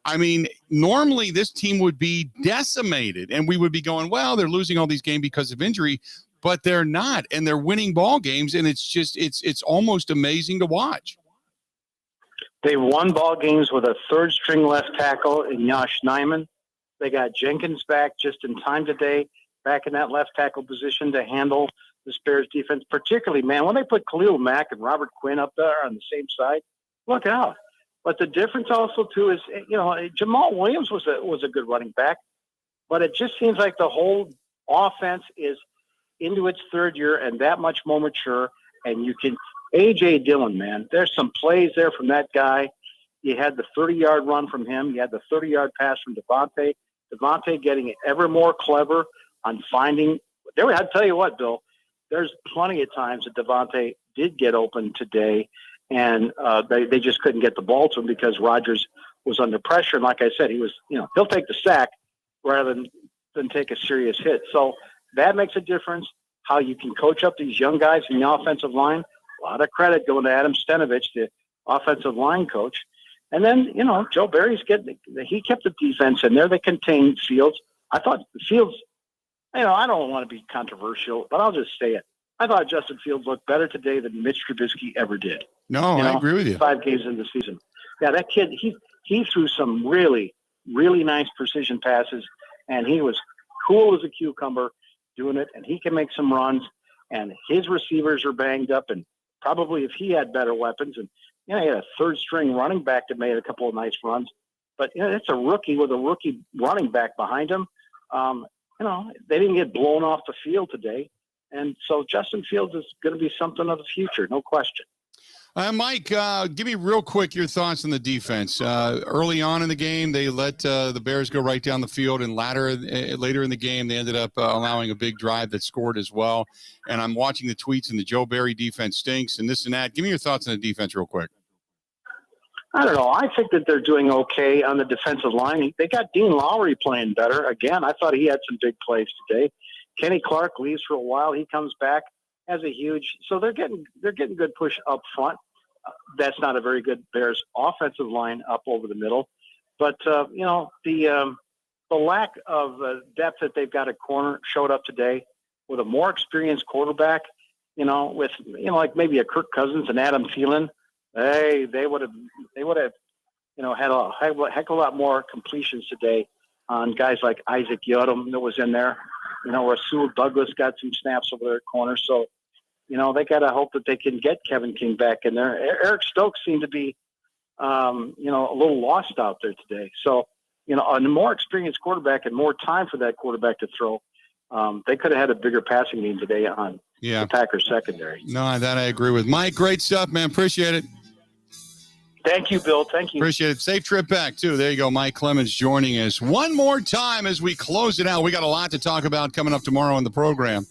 I mean, normally this team would be decimated, and we would be going, well, they're losing all these games because of injury, but they're not, and they're winning ball games, and it's almost amazing to watch. They won ball games with a third-string left tackle in Josh Nijman. They got Jenkins back just in time today, back in that left tackle position to handle the Bears defense. Particularly, man, when they put Khalil Mack and Robert Quinn up there on the same side, look out. But the difference also, too, is, Jamal Williams was a good running back, but it just seems like the whole offense is into its third year and that much more mature, and you can – A.J. Dillon, man, there's some plays there from that guy. You had the 30-yard run from him. You had the 30-yard pass from Devontae. Devontae getting ever more clever on finding – I'll tell you what, Bill, there's plenty of times that Devontae did get open today, and they just couldn't get the ball to him because Rodgers was under pressure. And like I said, he was – he'll take the sack rather than take a serious hit. So that makes a difference, how you can coach up these young guys in the offensive line. A lot of credit going to Adam Stenovich, the offensive line coach. And then, Joe Barry's he kept the defense in there. They contained Fields. I thought Fields, I don't want to be controversial, but I'll just say it. I thought Justin Fields looked better today than Mitch Trubisky ever did. No, I agree with you. 5 games in the season. Yeah, that kid, he threw some really, really nice precision passes, and he was cool as a cucumber doing it, and he can make some runs, and his receivers are banged up, and probably if he had better weapons, and he had a third-string running back that made a couple of nice runs, but it's a rookie with a rookie running back behind him. They didn't get blown off the field today, and so Justin Fields is going to be something of the future, no question. Mike, give me real quick your thoughts on the defense. Early on in the game, they let the Bears go right down the field, and later in the game, they ended up allowing a big drive that scored as well. And I'm watching the tweets, and the Joe Barry defense stinks, and this and that. Give me your thoughts on the defense real quick. I don't know. I think that they're doing okay on the defensive line. They got Dean Lowry playing better. Again, I thought he had some big plays today. Kenny Clark leaves for a while. He comes back. Has a huge, so they're getting good push up front. That's not a very good Bears offensive line up over the middle, but the lack of depth that they've got at corner showed up today with a more experienced quarterback. With like maybe a Kirk Cousins and Adam Thielen, they would have had a heck of a lot more completions today on guys like Isaac Yodom that was in there. Rasul Douglas got some snaps over there at corner. So, they got to hope that they can get Kevin King back in there. Eric Stokes seemed to be, a little lost out there today. So, a more experienced quarterback and more time for that quarterback to throw. They could have had a bigger passing game today on the Packers secondary. No, that I agree with. Mike, great stuff, man. Appreciate it. Thank you, Bill. Thank you. Appreciate it. Safe trip back, too. There you go. Mike Clemens joining us one more time as we close it out. We got a lot to talk about coming up tomorrow on the program,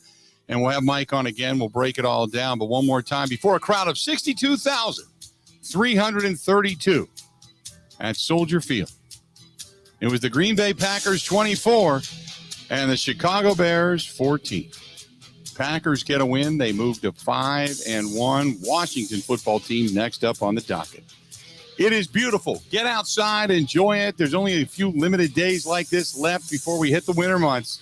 and we'll have Mike on again. We'll break it all down. But one more time, before a crowd of 62,332 at Soldier Field, it was the Green Bay Packers 24 and the Chicago Bears 14. Packers get a win. They move to 5-1. Washington football team next up on the docket. It is beautiful. Get outside, enjoy it. There's only a few limited days like this left before we hit the winter months.